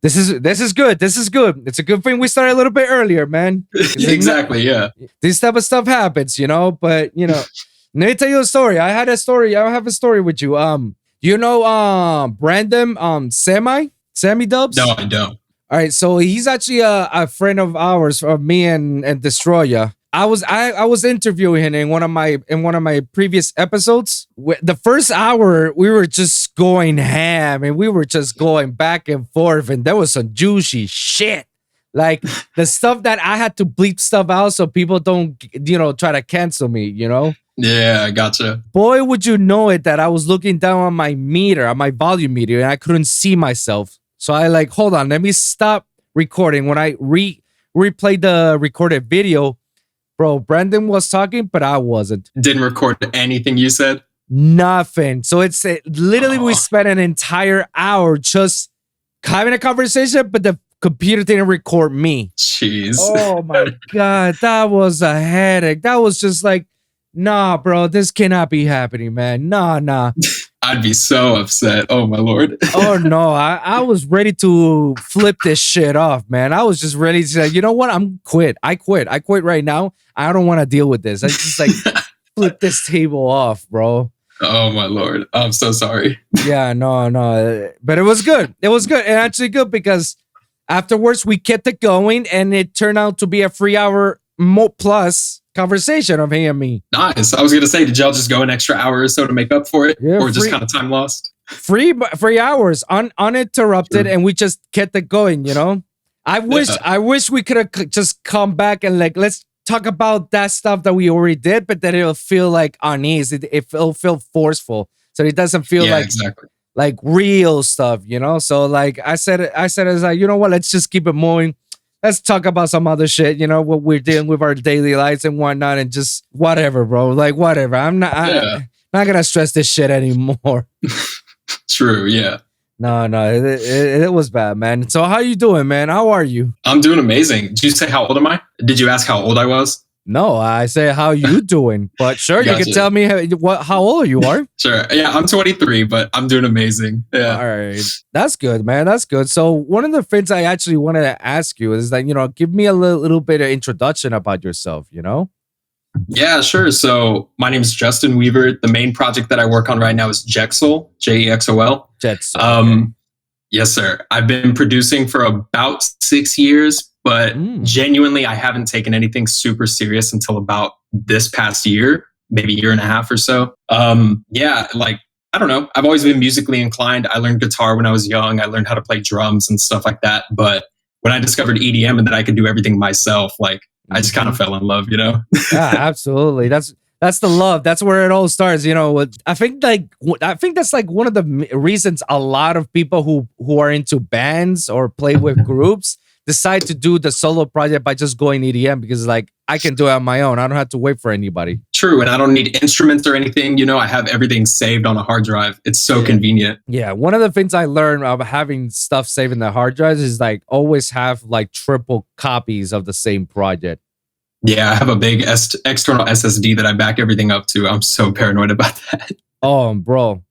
This is good. This is good. It's a good thing we started a little bit earlier, man. Exactly. Yeah. This type of stuff happens, But let me tell you a story. I have a story with you. You know, Brandon, Sammy Dubs. No, I don't. All right, so he's actually a friend of ours, of me and Destroya. I was interviewing him in one of my previous episodes. The first hour we were just going ham and we were just going back and forth, and there was some juicy shit. Like the stuff that I had to bleep stuff out so people don't try to cancel me, Yeah, I gotcha. Boy, would you know it that I was looking down on my meter, on my volume meter, and I couldn't see myself. So I hold on, let me stop recording. When I replayed the recorded video, bro, Brandon was talking, but I wasn't. Didn't record anything you said? Nothing. So it's literally we spent an entire hour just having a conversation, but the computer didn't record me. Jeez. Oh my God, that was a headache. That was just like, nah, bro, this cannot be happening, man. Nah. I'd be so upset. Oh my Lord. Oh no, I was ready to flip this shit off, man. I was just ready to say, you know what? I quit right now. I don't want to deal with this. I just flip this table off, bro. Oh my Lord. I'm so sorry. Yeah, no. But it was good. It was good. And actually good because afterwards we kept it going and it turned out to be a 3 hour plus conversation of him and me. Nice. I was going to say, did y'all just go an extra hour or so to make up for it? Yeah, or just kind of time lost? 3 hours uninterrupted. Sure. And we just kept it going, I wish we could have just come back and let's talk about that stuff that we already did, but then it'll feel like uneasy. It'll feel forceful. So it doesn't feel like real stuff, So I said, it's like, you know what? Let's just keep it moving. Let's talk about some other shit, what we're dealing with our daily lives and whatnot, and just whatever, bro. Like whatever. I'm not gonna stress this shit anymore. True, yeah. No, it was bad, man. So how you doing, man? How are you? I'm doing amazing. Did you say how old am I? Did you ask how old I was? No, I say how you doing. But sure, you can tell me how old you are. Sure. Yeah, I'm 23, but I'm doing amazing. Yeah. All right. That's good, man. That's good. So one of the things I actually wanted to ask you is that, give me a little bit of introduction about yourself, Yeah, sure. So my name is Justin Weaver. The main project that I work on right now is Jexol, Jexol. Jexol. Yes, sir. I've been producing for about 6 years, but genuinely, I haven't taken anything super serious until about this past year, maybe 1.5 years or so. I don't know. I've always been musically inclined. I learned guitar when I was young. I learned how to play drums and stuff like that. But when I discovered EDM and that I could do everything myself, I just kind of fell in love, Yeah, absolutely. That's the love. That's where it all starts. I think that's one of the reasons a lot of people who are into bands or play with groups decide to do the solo project by just going EDM because I can do it on my own. I don't have to wait for anybody. True. And I don't need instruments or anything. I have everything saved on a hard drive. It's so convenient. Yeah. One of the things I learned of having stuff saved in the hard drives is always have triple copies of the same project. Yeah, I have a big external SSD that I back everything up to. I'm so paranoid about that. Oh, bro.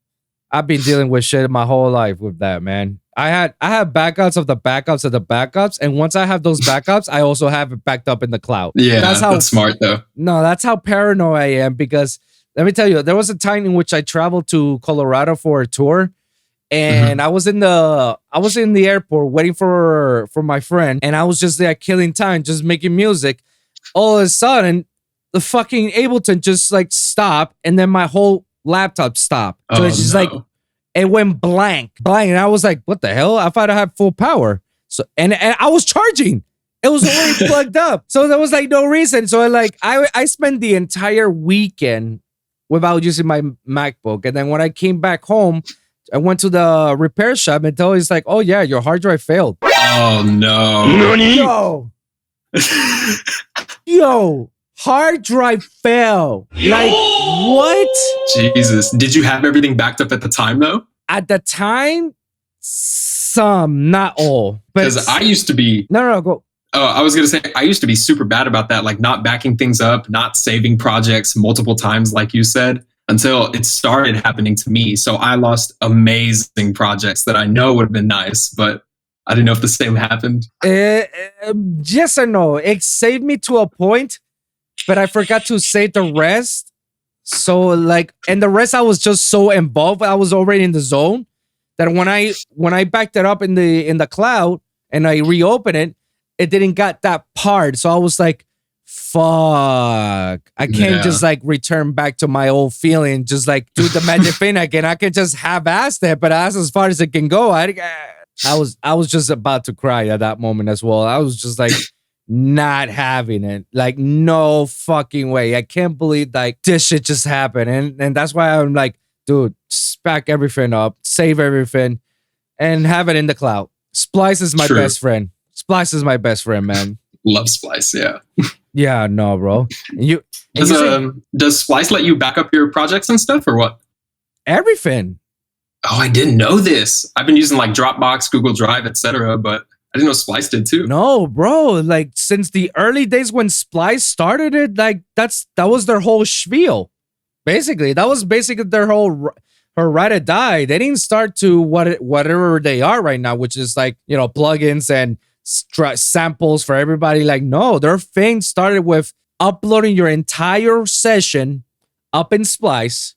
I've been dealing with shit my whole life with that, man. I have backups of the backups of the backups. And once I have those backups, I also have it backed up in the cloud. Yeah, that's smart though. No, that's how paranoid I am because let me tell you, there was a time in which I traveled to Colorado for a tour. And I was in the airport waiting for my friend. And I was just there killing time, just making music. All of a sudden, the fucking Ableton just stopped, and then my whole laptop stopped. So it's just it went blank. And I was like, what the hell? I thought I had full power. So and I was charging. It was already plugged up. So there was no reason. So I spent the entire weekend without using my MacBook. And then when I came back home, I went to the repair shop and told he's like, oh yeah, your hard drive failed. Oh no. Yo, hard drive fell. What? Jesus. Did you have everything backed up at the time, though? At the time, some, not all. Because I used to be... No, go. Oh, I was going to say, I used to be super bad about that, not backing things up, not saving projects multiple times, like you said, until it started happening to me. So I lost amazing projects that I know would have been nice, but I didn't know if the same happened. Yes or no. It saved me to a point, but I forgot to save the rest. So like, and the rest I was just so involved. I was already in the zone that when I backed it up in the cloud and I reopened it, it didn't got that part. So I was like, fuck, I can't just like return back to my old feeling, just like do the magic thing again. I can just half-ass it, but that's as far as it can go. I was just about to cry at that moment as well. I was just like not having it. Like, no fucking way. I can't believe like this shit just happened. And that's why I'm like, dude, just back everything up, save everything, and have it in the cloud. Splice is my best friend. Splice is my best friend, man. Love Splice, yeah. Yeah, no, bro. Does Splice let you back up your projects and stuff or what? Everything. Oh, I didn't know this. I've been using like Dropbox, Google Drive, etc., but I didn't know Splice did too. No, bro. Like since the early days when Splice started it, like that was their whole spiel. Basically, that was basically their whole ride or die. They didn't start to whatever they are right now, which is like, you know, plugins and samples for everybody. Like, no, their thing started with uploading your entire session up in Splice,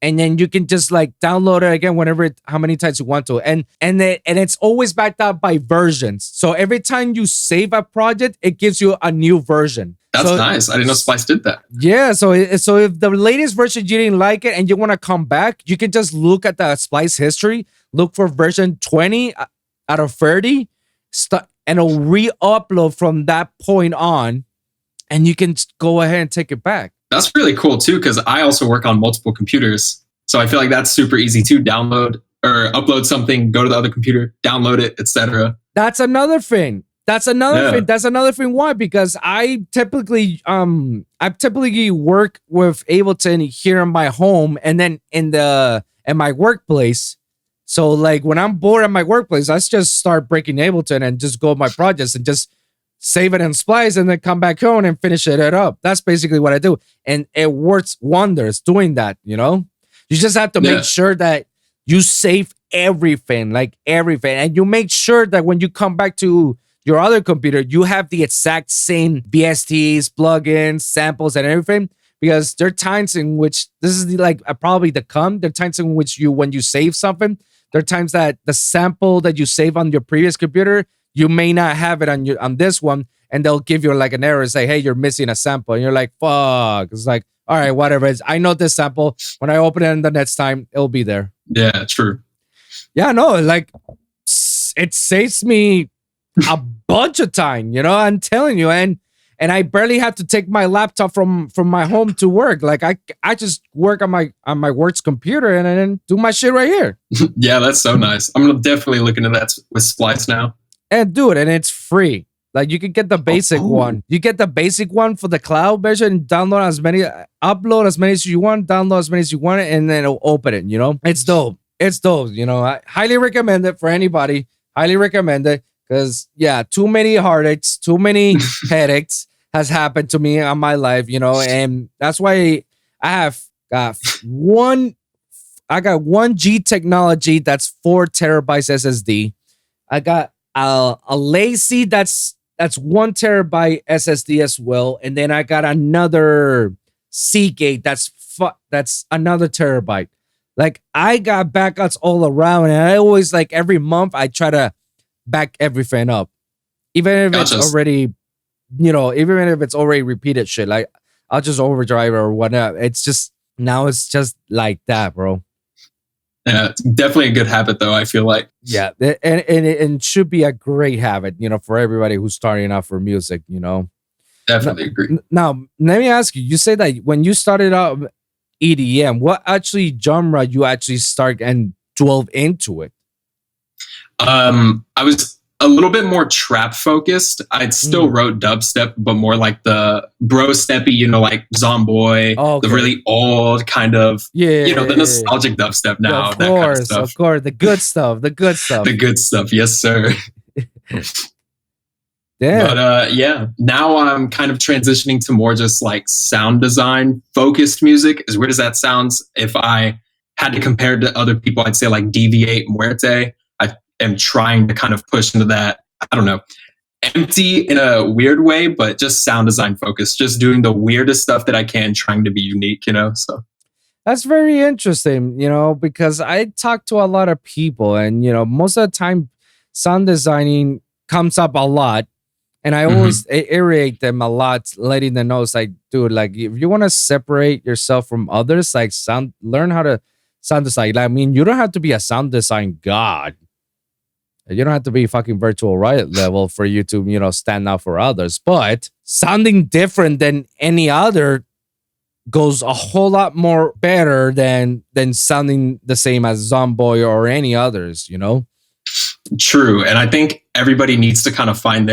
and then you can just like download it again whenever, how many times you want to, and it's always backed up by versions. So every time you save a project, it gives you a new version. That's nice. I didn't know Splice did that. Yeah, so if the latest version you didn't like it and you want to come back, you can just look at the Splice history, look for version 20 out of 30, and it'll re-upload from that point on, and you can go ahead and take it back. That's really cool too, because I also work on multiple computers. So I feel like that's super easy to download or upload something, go to the other computer, download it, etc. That's another thing. That's another thing. Why? Because I typically work with Ableton here in my home and then in my workplace. So like when I'm bored at my workplace, I just start breaking Ableton and just go to my projects and just save it in Splice and then come back home and finish it up. That's basically what I do. And it works wonders doing that, you know? You just have to make sure that you save everything, like everything. And you make sure that when you come back to your other computer, you have the exact same VSTs, plugins, samples, and everything. Because there are times in which, this is like probably the come, there are times in which when you save something, there are times that the sample that you save on your previous computer, you may not have it on this one, and they'll give you like an error and say, hey, you're missing a sample. And you're like, fuck. It's like, all right, whatever. I know this sample. When I open it the next time, it'll be there. Yeah, true. Yeah, no, like it saves me a bunch of time, you know, I'm telling you. And I barely have to take my laptop from my home to work. Like I just work on my work's computer and then do my shit right here. Yeah, that's so nice. I'm gonna definitely look into that with Splice now. And do it, and it's free. Like you can get the basic one. You get the basic one for the cloud version. Upload as many as you want, download as many as you want, and then it'll open it. You know, it's dope. It's dope. You know, I highly recommend it for anybody. Highly recommend it because too many heartaches, too many headaches has happened to me on my life. You know, and that's why I have got one. I got one G technology that's 4 terabytes SSD. I got a Lazy that's 1 terabyte SSD as well, and then I got another Seagate that's another terabyte. Like I got backups all around, and I always like every month I try to back everything up, even if it's already, you know, even if it's already repeated shit. Like I'll just overdrive or whatnot. It's just now it's just like that, bro. Yeah, it's definitely a good habit, though, I feel like. Yeah, and it should be a great habit, you know, for everybody who's starting out for music, you know. Definitely agree. Now, let me ask you, you say that when you started out EDM, what actually genre you actually start and delve into it? I was a little bit more trap focused. I'd still wrote dubstep, but more like the bro steppy, you know, like Zomboy, the really old kind of, you know, the nostalgic dubstep now. Of course, the good stuff, the good stuff. Yes, sir. Damn. But now I'm kind of transitioning to more just like sound design focused music. As weird as that sounds, if I had to compare it to other people, I'd say like Deviate, Muerte. am trying to kind of push into that, I don't know, empty in a weird way, but just sound design focused, just doing the weirdest stuff that I can, trying to be unique, so. That's very interesting, because I talk to a lot of people and, most of the time sound designing comes up a lot. And I always irritate them a lot, letting them know, it's like, dude, like if you want to separate yourself from others, like learn how to sound design. I mean, you don't have to be a sound design god. You don't have to be fucking Virtual Riot level for you to, stand out for others. But sounding different than any other goes a whole lot more better than sounding the same as Zomboy or any others, True. And I think everybody needs to kind of find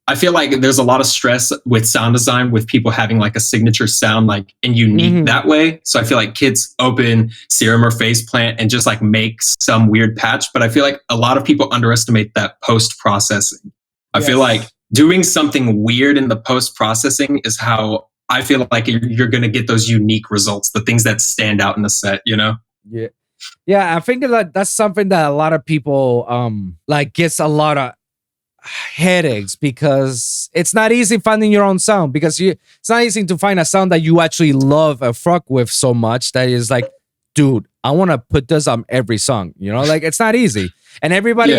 I feel like there's a lot of stress with sound design with people having like a signature sound, like and unique that way. So I feel like kids open Serum or Faceplant and just like make some weird patch. But I feel like a lot of people underestimate that post-processing. I feel like doing something weird in the post-processing is how I feel like you're going to get those unique results, the things that stand out in the set, Yeah. Yeah, I think that that's something that a lot of people like gets a lot of headaches, because it's not easy finding your own sound, because it's not easy to find a sound that you actually love and fuck with so much that is like, dude, I want to put this on every song, like it's not easy. And everybody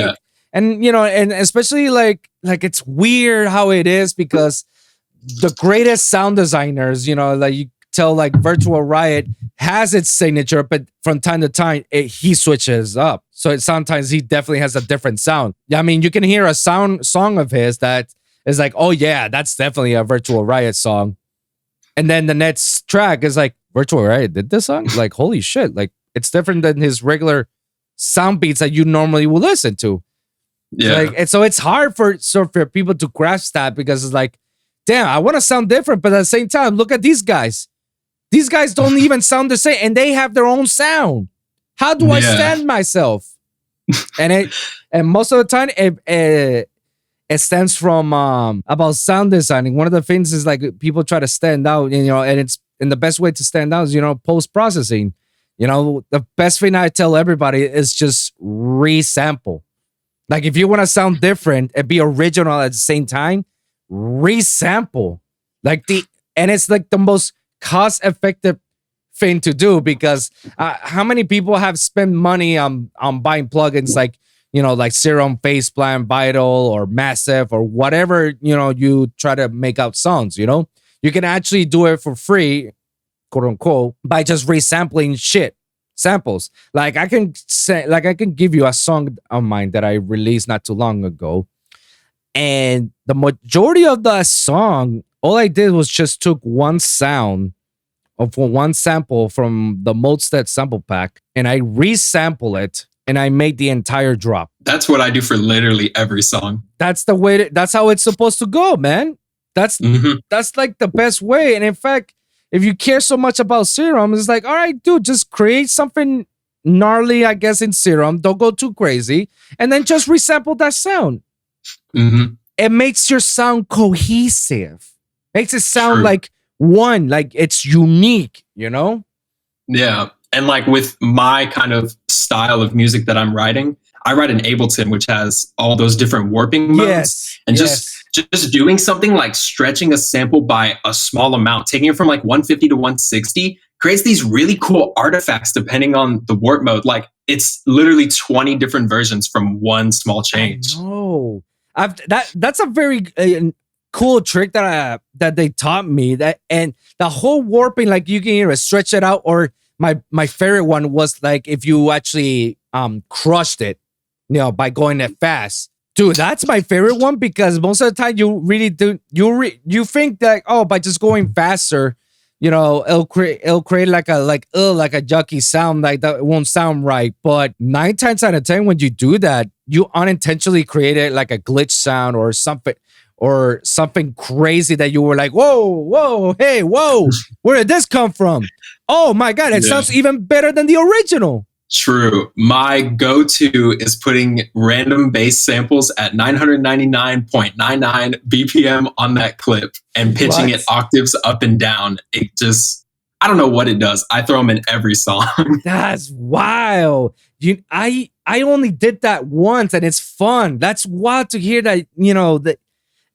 and and especially like it's weird how it is, because the greatest sound designers, like you tell, like Virtual Riot has its signature, but from time to time he switches up. So sometimes he definitely has a different sound. I mean, you can hear a song of his that is like, oh yeah, that's definitely a Virtual Riot song. And then the next track is like, Virtual Riot did this song? Like, holy shit. Like, it's different than his regular sound beats that you normally will listen to. Yeah. And so it's hard for people to grasp that, because it's like, damn, I want to sound different, but at the same time, look at these guys. These guys don't even sound the same, and they have their own sound. How do I stand myself? And most of the time, it stems from about sound designing. One of the things is like people try to stand out, and the best way to stand out is post processing. The best thing I tell everybody is just resample. Like if you want to sound different and be original at the same time, resample. And it's like the most cost-effective thing to do, because how many people have spent money on buying plugins like like Serum, Faceplant, Vital, or Massive, or whatever you try to make out songs. You can actually do it for free, quote unquote, by just resampling samples. Like I can give you a song of mine that I released not too long ago, and the majority of the song, all I did was just took one sound for one sample from the Molstead sample pack, and I resample it, and I made the entire drop. That's what I do for literally every song. That's the way. That's how it's supposed to go, man. That's like the best way. And in fact, if you care so much about Serum, it's like, all right, dude, just create something gnarly, I guess, in Serum. Don't go too crazy, and then just resample that sound. It makes your sound cohesive. Makes it sound like one, like it's unique, Yeah. And like with my kind of style of music that I'm writing, I write in Ableton, which has all those different warping modes. And just doing something like stretching a sample by a small amount, taking it from like 150 to 160, creates these really cool artifacts depending on the warp mode. Like it's literally 20 different versions from one small change. Oh, that's a very cool trick that they taught me. And the whole warping, like you can either stretch it out, or my favorite one was like if you actually crushed it, by going that fast. Dude, that's my favorite one, because most of the time you really do you think that by just going faster, it'll create like a yucky sound, like that. It won't sound right. But 9 times out of 10, when you do that, you unintentionally created like a glitch sound or something crazy that you were like, whoa, hey, whoa, where did this come from? Oh my God, it sounds even better than the original. True. My go-to is putting random bass samples at 999.99 BPM on that clip and pitching it octaves up and down. I don't know what it does. I throw them in every song. That's wild. I only did that once, and it's fun. That's wild to hear that. That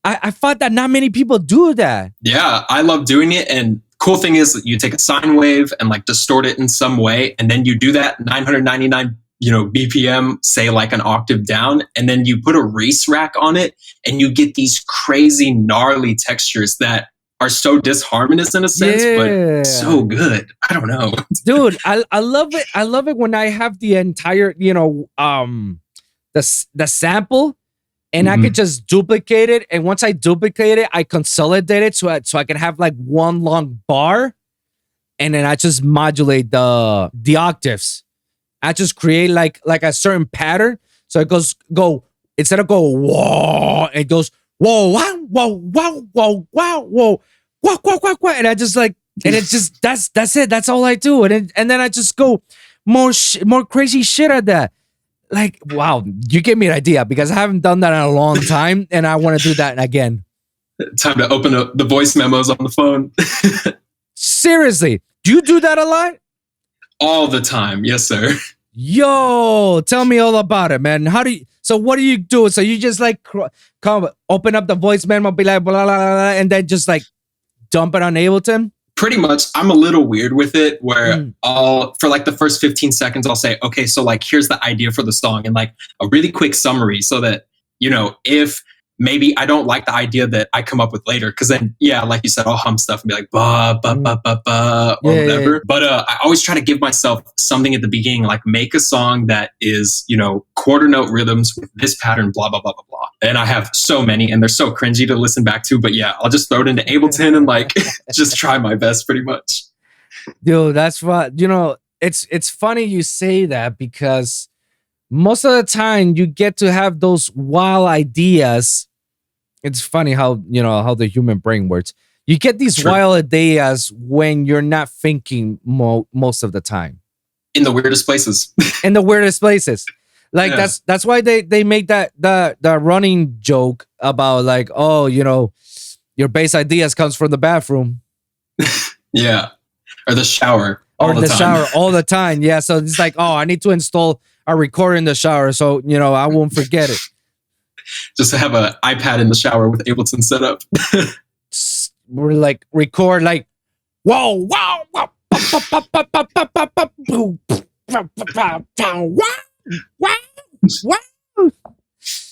I thought that not many people do that. Yeah, I love doing it. And cool thing is that you take a sine wave and like distort it in some way, and then you do that 999 BPM, say like an octave down, and then you put a race rack on it, and you get these crazy gnarly textures that are so disharmonious in a sense, but so good. I don't know. Dude, I love it. I love it when I have the entire, the sample, and I could just duplicate it. And once I duplicate it, I consolidate it so I can have like one long bar, and then I just modulate the octaves. I just create like a certain pattern. So it go instead of go whoa, it goes whoa, wow, whoa, wow, whoa, wow, whoa, whoa, whoa, whoa, whoa. And I just like, and it's just that's it. That's all I do. And then I just go more crazy shit at that. Like, wow, you gave me an idea because I haven't done that in a long time, and I want to do that again. Time to open up the voice memos on the phone. Seriously, do you do that a lot? All the time, yes, sir. Yo, tell me all about it, man. So what do you do? So you just like come open up the voice memo, be like blah, blah, blah, blah, and then just like dump it on Ableton? Pretty much. I'm a little weird with it where for like the first 15 seconds, I'll say, okay, so like here's the idea for the song and like a really quick summary so that, if maybe I don't like the idea that I come up with later, because then, like you said, I'll hum stuff and be like, ba, ba, ba, ba, ba, or whatever. Yeah. But I always try to give myself something at the beginning, like make a song that is, quarter note rhythms with this pattern, blah, blah, blah, blah, blah. And I have so many, and they're so cringy to listen back to. But yeah, I'll just throw it into Ableton and like just try my best pretty much. Dude, that's what, it's funny you say that because most of the time you get to have those wild ideas. It's funny how the human brain works. You get these wild ideas when you're not thinking most of the time. In the weirdest places. In the weirdest places. Like that's why they make the running joke about like, oh, your base ideas comes from the bathroom. Yeah. Or the shower. Or the shower all the time. Yeah. So it's like, oh, I need to install a recorder in the shower so I won't forget it. Just to have an iPad in the shower with Ableton set up. We're like record like whoa wow wow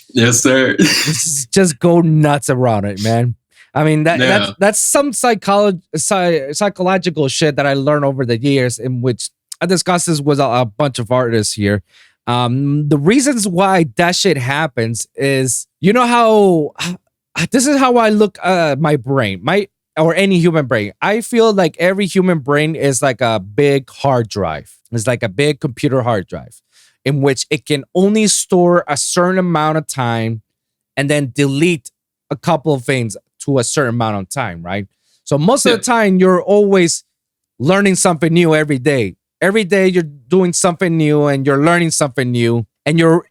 yes sir. Just go nuts around it, man. I mean that's some psychological shit that I learned over the years, in which I discussed this with a bunch of artists here. The reasons why that shit happens is, how this is how I look at my brain, or any human brain. I feel like every human brain is like a big hard drive. It's like a big computer hard drive in which it can only store a certain amount of time and then delete a couple of things to a certain amount of time, right? So most of the time you're always learning something new every day. Every day you're doing something new and you're learning something new, and your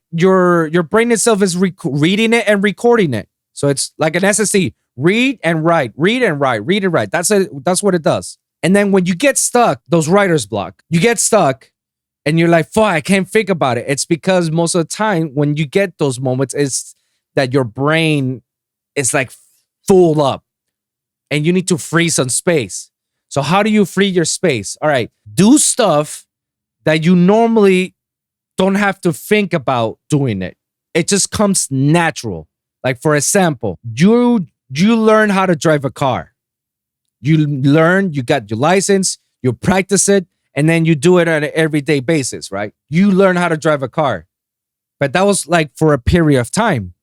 brain itself is reading it and recording it. So it's like an SSD, read and write, read and write, read and write. That's it. That's what it does. And then when you get stuck, those writer's block, you get stuck and you're like, fuck, I can't think about it. It's because most of the time when you get those moments, it's that your brain is like full up and you need to free some space. So how do you free your space? All right, do stuff that you normally don't have to think about doing it. It just comes natural. Like for example, you learn how to drive a car. You got your license, you practice it, and then you do it on an everyday basis, right? You learn how to drive a car. But that was like for a period of time.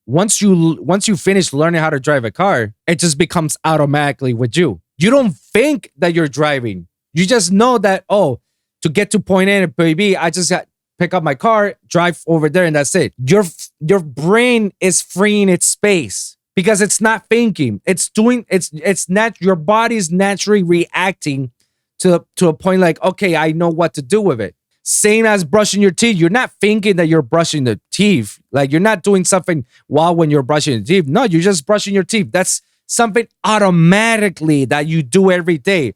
Once you finish learning how to drive a car, it just becomes automatically with you. You don't think that you're driving. You just know that, oh, to get to point A and point B, I just got pick up my car, drive over there, and that's it. Your brain is freeing its space because it's not thinking. It's your body's naturally reacting to a point like, okay, I know what to do with it. Same as brushing your teeth. You're not thinking that you're brushing the teeth. Like you're not doing something when you're brushing your teeth. No, you're just brushing your teeth. That's something automatically that you do every day.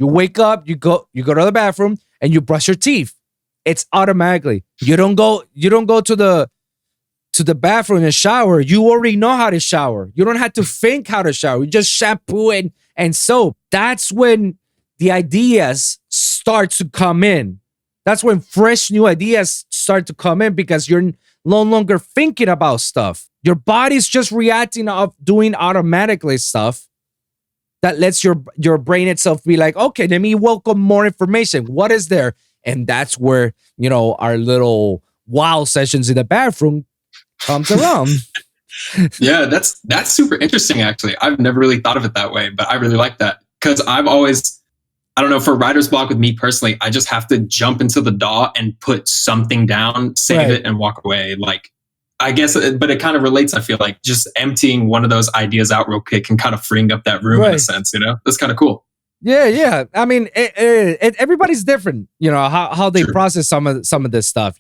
You wake up, you go to the bathroom, and you brush your teeth. It's automatically. You don't go to the bathroom and shower. You already know how to shower. You don't have to think how to shower. You just shampoo and soap. That's when the ideas start to come in. That's when fresh new ideas start to come in because you're no longer thinking about stuff. Your body's just reacting of doing automatically stuff that lets your brain itself be like, okay, let me welcome more information. What is there? And that's where, our little wow sessions in the bathroom comes around. Yeah, that's super interesting, actually. I've never really thought of it that way, but I really like that. Because I've always, I don't know, for writer's block with me personally, I just have to jump into the DAW and put something down, save it, and walk away. Like, I guess, but it kind of relates, I feel like, just emptying one of those ideas out real quick and kind of freeing up that room in a sense, That's kind of cool. Yeah. I mean, everybody's different, how they process some of this stuff,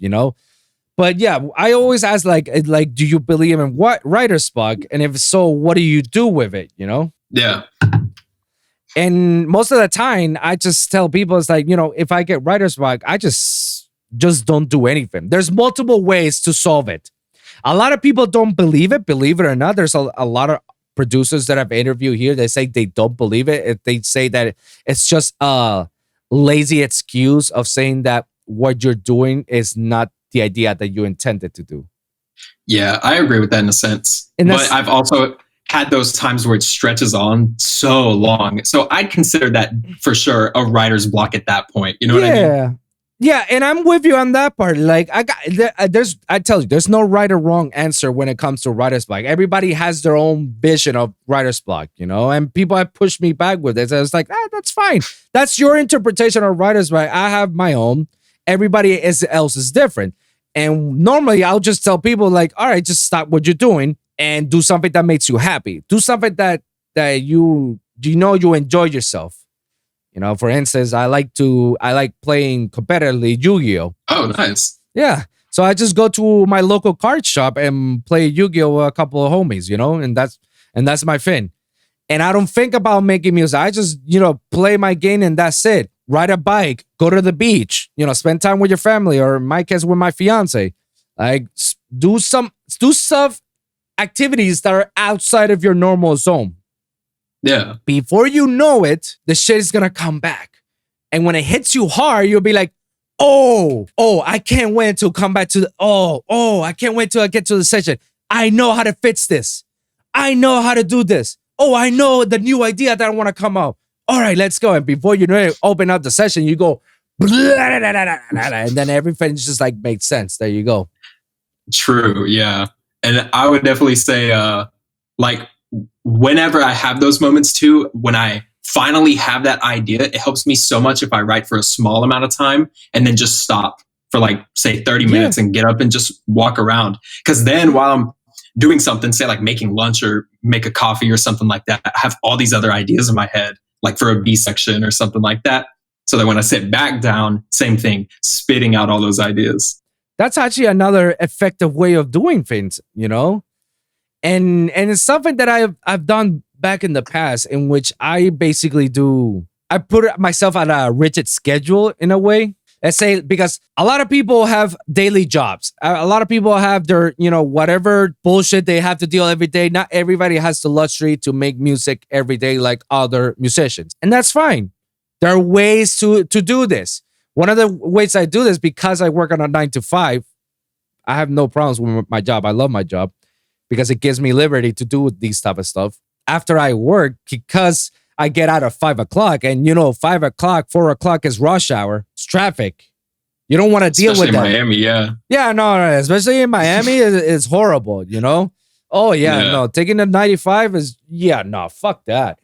But yeah, I always ask like, do you believe in what writer's block? And if so, what do you do with it? Yeah. And most of the time, I just tell people, it's like, if I get writer's block, I just don't do anything. There's multiple ways to solve it. A lot of people don't believe it or not. There's a lot of producers that I've interviewed here. They say they don't believe it. They say that it's just a lazy excuse of saying that what you're doing is not the idea that you intended to do. Yeah, I agree with that in a sense. But I've also had those times where it stretches on so long. So I'd consider that for sure a writer's block at that point. You know what I mean? Yeah, and I'm with you on that part. Like I tell you, there's no right or wrong answer when it comes to writer's block. Everybody has their own vision of writer's block, and people have pushed me back with it. So it's like, that's fine. That's your interpretation of writer's block. I have my own. Everybody else is different. And normally I'll just tell people like, all right, just stop what you're doing and do something that makes you happy. Do something that you enjoy yourself. For instance, I like playing competitively Yu-Gi-Oh. Oh, nice. Yeah. So I just go to my local card shop and play Yu-Gi-Oh with a couple of homies, and that's my thing. And I don't think about making music. I just, play my game and that's it. Ride a bike, go to the beach, spend time with your family, or in my case with my fiance. Like do stuff, activities that are outside of your normal zone. Yeah. Before you know it, the shit is gonna come back. And when it hits you hard, you'll be like, oh, I can't wait to come back to I can't wait till I get to the session. I know how to fix this. I know how to do this. Oh, I know the new idea that I want to come out. All right, let's go. And before you know it, open up the session, you go, and then everything just like makes sense. There you go. True, yeah. And I would definitely say, like, whenever I have those moments too, when I finally have that idea, it helps me so much if I write for a small amount of time and then just stop for like, say 30 minutes and get up and just walk around. Because then while I'm doing something, say like making lunch or make a coffee or something like that, I have all these other ideas in my head, like for a B section or something like that. So that when I sit back down, same thing, spitting out all those ideas. That's actually another effective way of doing things, And it's something that I've done back in the past, in which I basically I put myself on a rigid schedule in a way. Let's say, because a lot of people have daily jobs. A lot of people have their, whatever bullshit they have to deal every day. Not everybody has the luxury to make music every day like other musicians. And that's fine. There are ways to do this. One of the ways I do this, because I work on a 9 to 5, I have no problems with my job. I love my job, because it gives me liberty to do these type of stuff. After I work, because I get out at 5 o'clock, and 5 o'clock, 4 o'clock is rush hour. It's traffic. You don't want to deal with that. Especially in Miami, yeah. Yeah, no, especially in Miami, it's horrible, Oh, yeah, no, taking the 95 is, fuck that.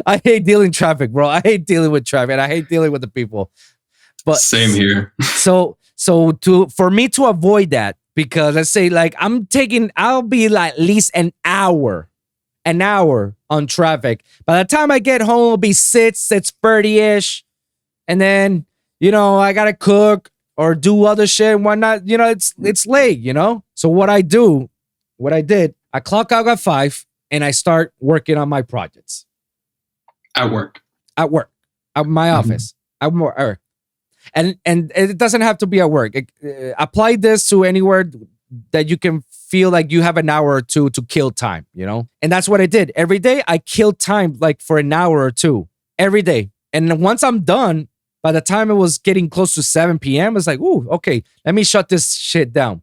I hate dealing traffic, bro. I hate dealing with traffic, and I hate dealing with the people. But same here. So for me to avoid that, because let's say like I'll be like at least an hour on traffic. By the time I get home, it'll be 6:30-ish. And then, I gotta cook or do other shit and whatnot. It's late, So what I did, I clock out at 5 and I start working on my projects. At work. At work, at my office, at work. And it doesn't have to be at work. Apply this to anywhere that you can feel like you have an hour or two to kill time, you know? And that's what I did. Every day I killed time like for an hour or two every day. And then once I'm done, by the time it was getting close to 7 p.m., it's like, ooh, okay, let me shut this shit down.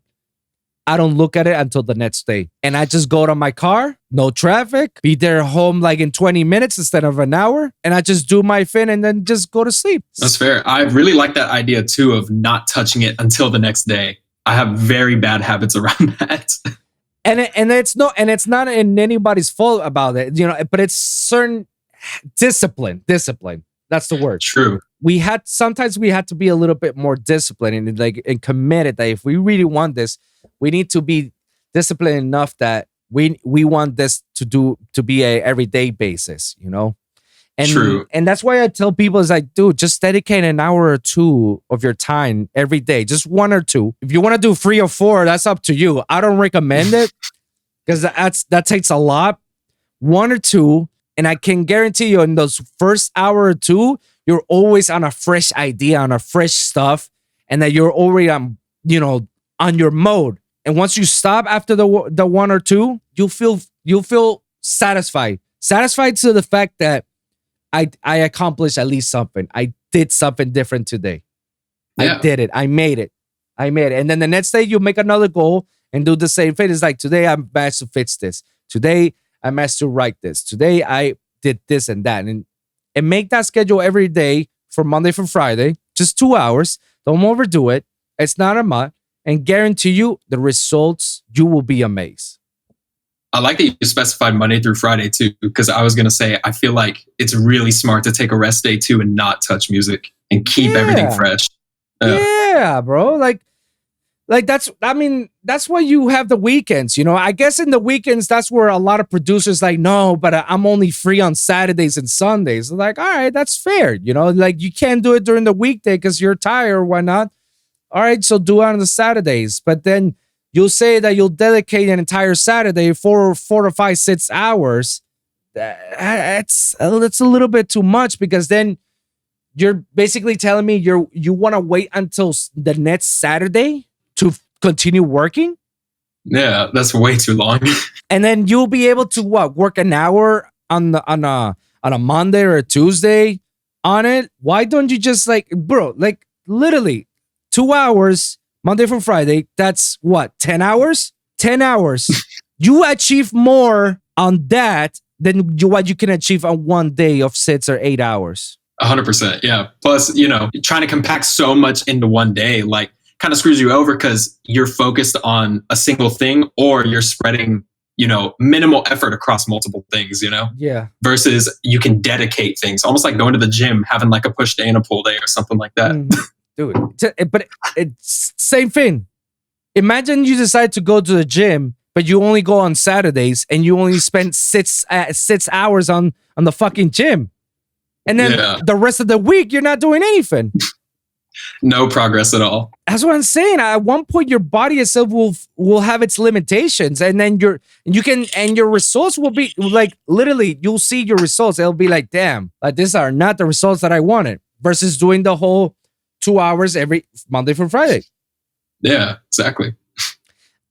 I don't look at it until the next day. And I just go to my car, no traffic, be there home like in 20 minutes instead of an hour. And I just do my thing and then just go to sleep. That's fair. I really like that idea too of not touching it until the next day. I have very bad habits around that. And it's not in anybody's fault about it, you know, but it's certain discipline. That's the word. True. Sometimes we had to be a little bit more disciplined and committed that if we really want this, we need to be disciplined enough that we want this to be a everyday basis, you know? And, True. And that's why I tell people is like, dude, just dedicate an hour or two of your time every day. Just 1 or 2. If you want to do 3 or 4, that's up to you. I don't recommend it because that takes a lot. 1 or 2. And I can guarantee you in those first hour or 2, you're always on a fresh idea, on a fresh stuff. And that you're already on your mode. And once you stop after the 1 or 2, you'll feel satisfied. Satisfied to the fact that I accomplished at least something. I did something different today. Yeah. I did it. I made it. And then the next day you make another goal and do the same thing. It's like, today I managed to fix this. Today I managed to write this. Today I did this and that. And make that schedule every day from Monday through Friday. Just 2 hours. Don't overdo it. It's not a month. And guarantee you the results, you will be amazed. I like that you specified Monday through Friday too, because I was going to say, I feel like it's really smart to take a rest day too and not touch music and keep everything fresh. Yeah, bro. Like that's why you have the weekends, you know? I guess in the weekends, that's where a lot of producers like, no, but I'm only free on Saturdays and Sundays. Like, all right, that's fair. You know, like you can't do it during the weekday because you're tired or whatnot. All right, so do it on the Saturdays. But then you'll say that you'll dedicate an entire Saturday, 4 to 5, 6 hours. That's a little bit too much because then you're basically telling me you want to wait until the next Saturday to continue working. Yeah, that's way too long. And then you'll be able to work an hour on a Monday or a Tuesday on it. Why don't you just literally 2 hours Monday through Friday? That's 10 hours? 10 hours. You achieve more on that than what you can achieve on one day of 6 or 8 hours. 100%. Yeah. Plus, trying to compact so much into one day, like, kind of screws you over because you're focused on a single thing, or you're spreading, minimal effort across multiple things, Yeah. Versus you can dedicate things, almost like going to the gym, having like a push day and a pull day or something like that. Dude, but it's same thing. Imagine you decide to go to the gym, but you only go on Saturdays and you only spend 6 hours on the fucking gym. And then the rest of the week, you're not doing anything. No progress at all. That's what I'm saying. At one point, your body itself will have its limitations, and then your results will be like, literally, you'll see your results. It'll be like, damn, like these are not the results that I wanted. Versus doing the whole 2 hours every Monday through Friday. Yeah, exactly.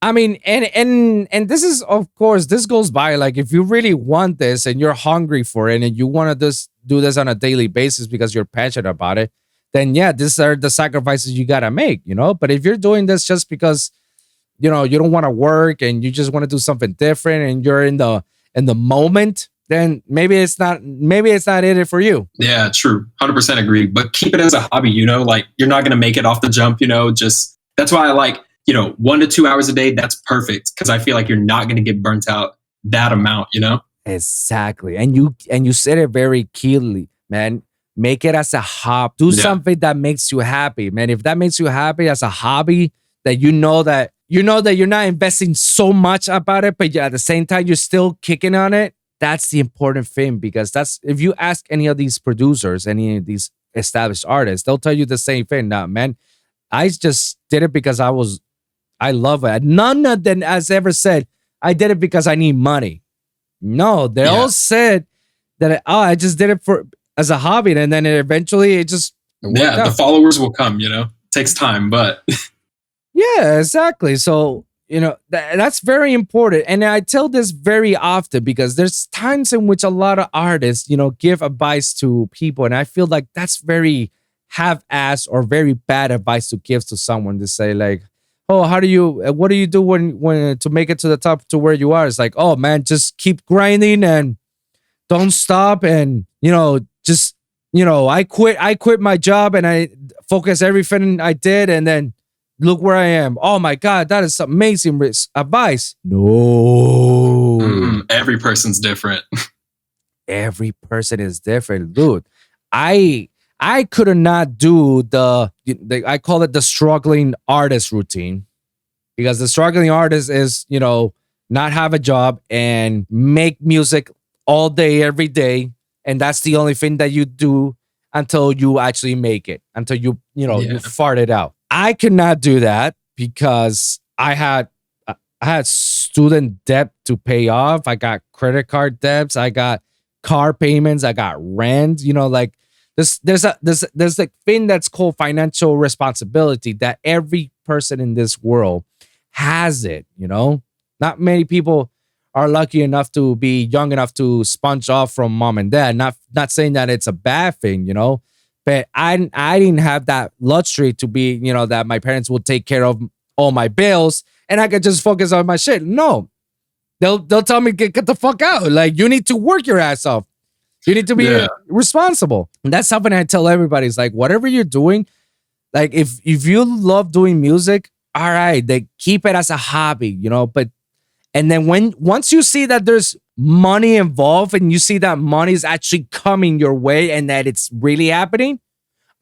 I mean, and this is, of course, this goes by, like, if you really want this and you're hungry for it and you want to do this on a daily basis because you're passionate about it, then yeah, these are the sacrifices you got to make, But if you're doing this just because, you don't want to work and you just want to do something different and you're in the moment, then maybe it's not it for you. Yeah, true. 100% agree. But keep it as a hobby, like you're not going to make it off the jump, just that's why I like, 1 to 2 hours a day. That's perfect. Cause I feel like you're not going to get burnt out that amount, Exactly. And you said it very keenly, man. Make it as a hobby. Do something that makes you happy, man. If that makes you happy as a hobby, that you know that you're not investing so much about it, but at the same time, you're still kicking on it. That's the important thing, because that's, if you ask any of these producers, any of these established artists, they'll tell you the same thing. Nah, man, I just did it because I love it. None of them has ever said, I did it because I need money. No, they all said, that I just did it for as a hobby, and then it just worked the out. followers will come. Takes time, but Yeah, exactly. So, that's very important. And I tell this very often because there's times in which a lot of artists, give advice to people. And I feel like that's very half-assed or very bad advice to give to someone to say, like, oh, what do you do when to make it to the top to where you are? It's like, oh man, just keep grinding and don't stop. And, just, I quit my job and I focus everything I did. And then look where I am. Oh my God, that is amazing advice. No. Every person's different. Every person is different. Dude, I could not do I call it the struggling artist routine, because the struggling artist is, not have a job and make music all day, every day. And that's the only thing that you do until you actually make it, until you fart it out. I could not do that because I had student debt to pay off. I got credit card debts. I got car payments. I got rent. Like there's a thing that's called financial responsibility that every person in this world has it. Not many people are lucky enough to be young enough to sponge off from mom and dad. Not saying that it's a bad thing, but I didn't have that luxury to be, that my parents would take care of all my bills and I could just focus on my shit. No, they'll tell me get the fuck out. Like, you need to work your ass off. You need to be responsible. And that's something I tell everybody. It's like, whatever you're doing, like if you love doing music, all right, they keep it as a hobby, but and then once you see that there's money involved and you see that money is actually coming your way and that it's really happening,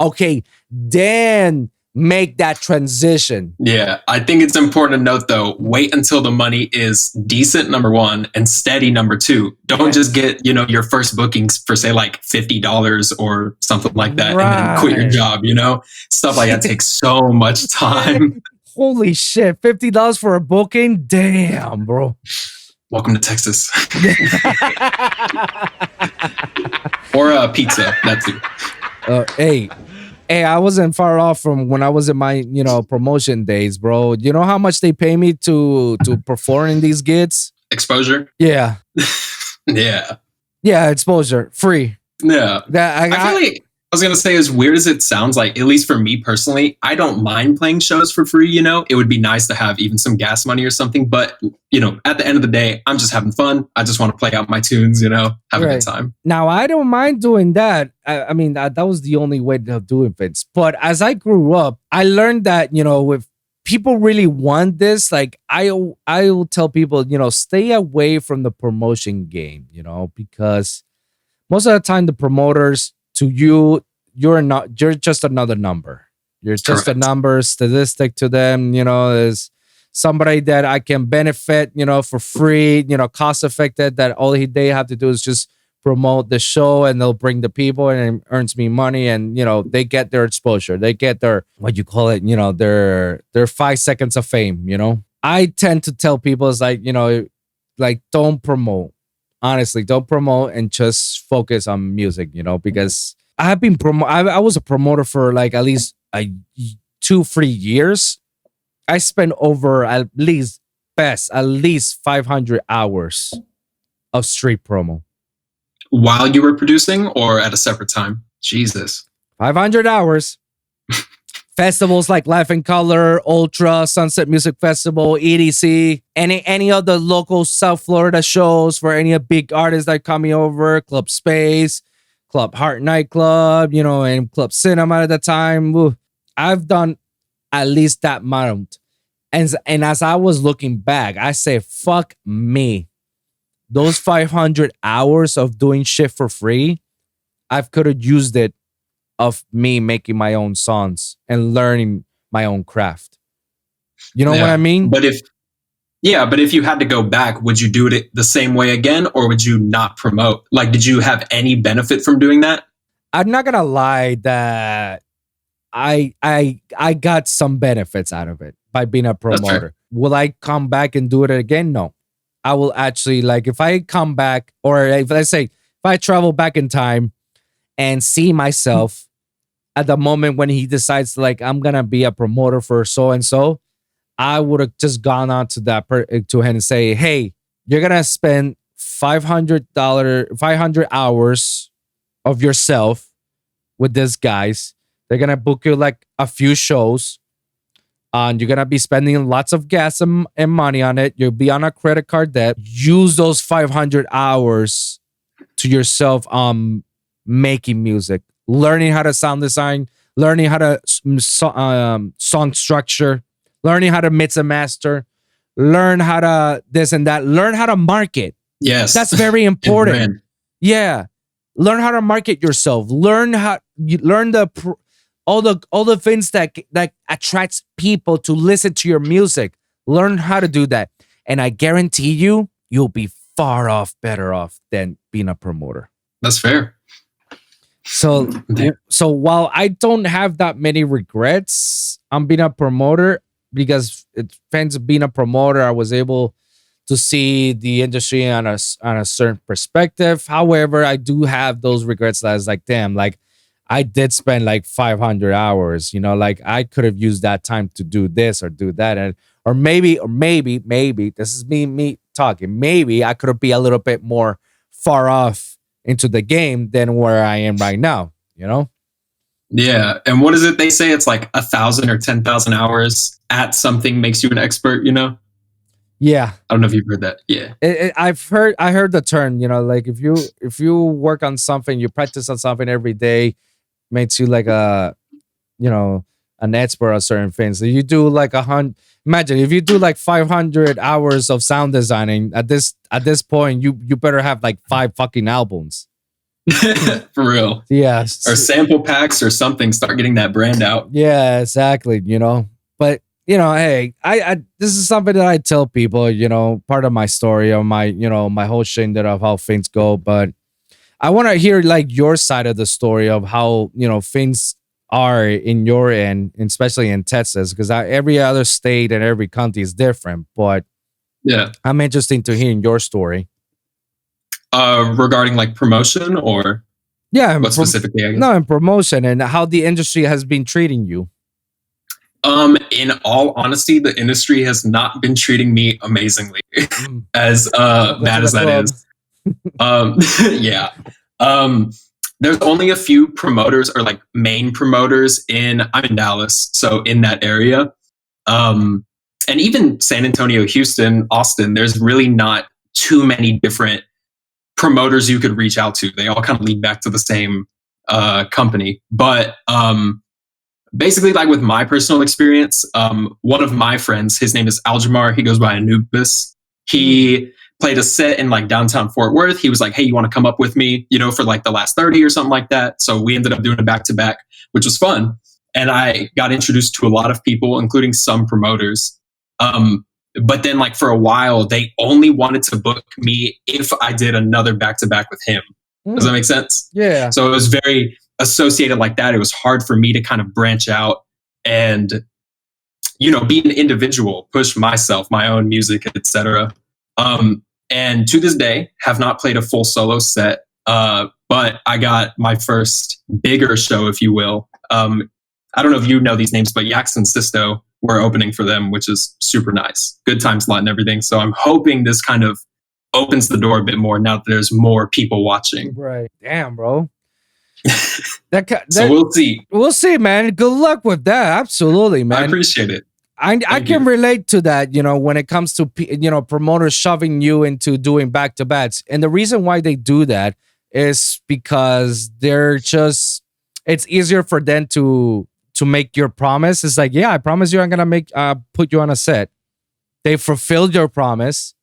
okay, then make that transition. Yeah, I think it's important to note though, wait until the money is decent, number one, and steady, number two. Don't just get, your first bookings for say like $50 or something like that, and then quit your job, Stuff like that takes so much time. Holy shit, $50 for a booking? Damn, bro. Welcome to Texas. Or pizza, that too. Hey, I wasn't far off from when I was in my, promotion days, bro. You know how much they pay me to perform in these gigs? Exposure? Yeah. Yeah. Yeah, exposure. Free. Yeah. I feel like, I was going to say, as weird as it sounds, like, at least for me personally, I don't mind playing shows for free, It would be nice to have even some gas money or something. But, at the end of the day, I'm just having fun. I just want to play out my tunes, have a good time. Now, I don't mind doing that. I mean, that was the only way of doing things. But as I grew up, I learned that, if people really want this, like, I will tell people, stay away from the promotion game, because most of the time the promoters, to you, you're just another number. You're just a number, statistic to them, is somebody that I can benefit, for free, cost effective, that all they have to do is just promote the show and they'll bring the people and it earns me money and, they get their exposure. They get their, their 5 seconds of fame, I tend to tell people it's like, don't promote. Honestly, don't promote and just focus on music, because I've been I was a promoter for like at least 2-3 years. I spent over at least 500 hours of street promo. While you were producing or at a separate time? Jesus. 500 hours. Festivals like Life in Color, Ultra, Sunset Music Festival, EDC, any of the local South Florida shows for any big artists that coming over, Club Space, Club Heart Nightclub, and Club Cinema at the time. Ooh, I've done at least that amount. And as I was looking back, I say, fuck me. Those 500 hours of doing shit for free, I could have used it of me making my own songs and learning my own craft. You know what I mean? But if you had to go back, would you do it the same way again, or would you not promote? Like, did you have any benefit from doing that? I'm not gonna lie that I got some benefits out of it by being a promoter. Will I come back and do it again? No. I will actually, like, if I come back, or if I say, if I travel back in time and see myself at the moment when he decides like I'm gonna be a promoter for so and so, I would have just gone on to to him and say, hey, you're gonna spend $500 hours of yourself with these guys. They're gonna book you like a few shows. And you're gonna be spending lots of gas and money on it. You'll be on a credit card debt. Use those 500 hours to yourself making music, learning how to sound design, learning how to song structure, learning how to mix and master, learn how to this and that, learn how to market. Yes. That's very important. Yeah. Learn how to market yourself. Learn all the things that attracts people to listen to your music. Learn how to do that. And I guarantee you'll be better off than being a promoter. That's fair. So while I don't have that many regrets on being a promoter, because thanks to being a promoter, I was able to see the industry on a certain perspective. However, I do have those regrets that I was like, damn, like I did spend like 500 hours, like I could have used that time to do this or do that. Or maybe, this is me talking. Maybe I could have been a little bit more far off into the game than where I am right now, Yeah. And what is it they say? It's like 1,000 or 10,000 hours at something makes you an expert, Yeah. I don't know if you've heard that. Yeah. I heard the term, like if you work on something, you practice on something every day, makes you like an expert on certain things. So you do like imagine if you do like 500 hours of sound designing at this point, you better have like 5 fucking albums. For real. Yes. Or sample packs or something, start getting that brand out. Yeah, exactly. But hey, I this is something that I tell people, part of my story of my, my whole shindig of how things go. But I want to hear like your side of the story of how, things are in your end, especially in Texas, because every other state and every country is different. But yeah, I'm interested to hearing your story. Regarding like promotion or what specifically? I guess? No, in promotion and how the industry has been treating you. In all honesty, the industry has not been treating me amazingly, as bad as that is. Yeah. There's only a few promoters or like main promoters I'm in Dallas, so in that area. And even San Antonio, Houston, Austin, there's really not too many different promoters you could reach out to. They all kind of lead back to the same company. But basically, like with my personal experience, one of my friends, his name is Aljamar. He goes by Anubis. He played a set in like downtown Fort Worth. He was like, hey, you want to come up with me, for like the last 30 or something like that. So we ended up doing a back-to-back, which was fun. And I got introduced to a lot of people, including some promoters. But then like for a while, they only wanted to book me if I did another back-to-back with him. Does that make sense? Yeah. So it was very associated like that. It was hard for me to kind of branch out and, be an individual, push myself, my own music, etc. And to this day, have not played a full solo set. But I got my first bigger show, if you will. I don't know if you know these names, but Yax and Sisto were opening for them, which is super nice. Good time slot and everything. So I'm hoping this kind of opens the door a bit more now that there's more people watching. Right. Damn, bro. So we'll see. We'll see, man. Good luck with that. Absolutely, man. I appreciate it. I can relate to that, when it comes to, promoters shoving you into doing back-to-backs. And the reason why they do that is because it's easier for them to make your promise. It's like, yeah, I promise you I'm going to put you on a set. They fulfilled your promise.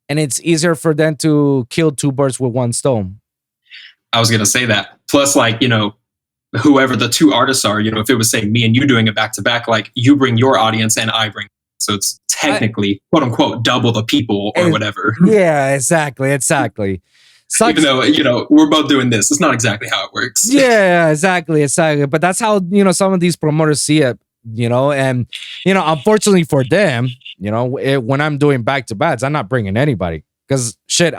And it's easier for them to kill 2 birds with 1 stone. I was going to say that. Plus, like, whoever the 2 artists are, if it was, say, me and you doing a back-to-back, like, you bring your audience and I bring. So it's technically, quote unquote, double the people or whatever. Yeah, exactly. Even though, we're both doing this. It's not exactly how it works. Yeah, exactly. But that's how, some of these promoters see it, and, unfortunately for them, when I'm doing back-to-backs, I'm not bringing anybody because shit,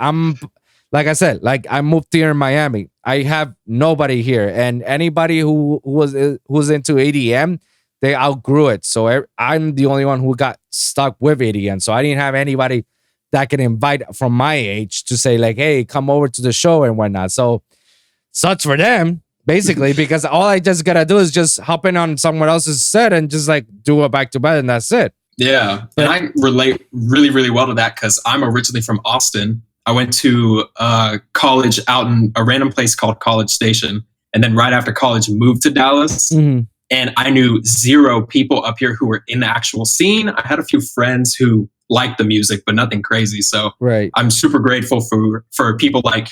like I said, like I moved here in Miami. I have nobody here, and anybody who's into EDM, they outgrew it. So I'm the only one who got stuck with EDM. So I didn't have anybody that can invite from my age to say like, hey, come over to the show and whatnot. So sucks for them, basically, because all I just gotta do is just hop in on someone else's set and just like do a back to back, and that's it. Yeah, and I relate really, really well to that because I'm originally from Austin. I went to college out in a random place called College Station, and then right after college moved to Dallas. Mm-hmm. And I knew 0 people up here who were in the actual scene. I had a few friends who liked the music, but nothing crazy. So I'm super grateful for people like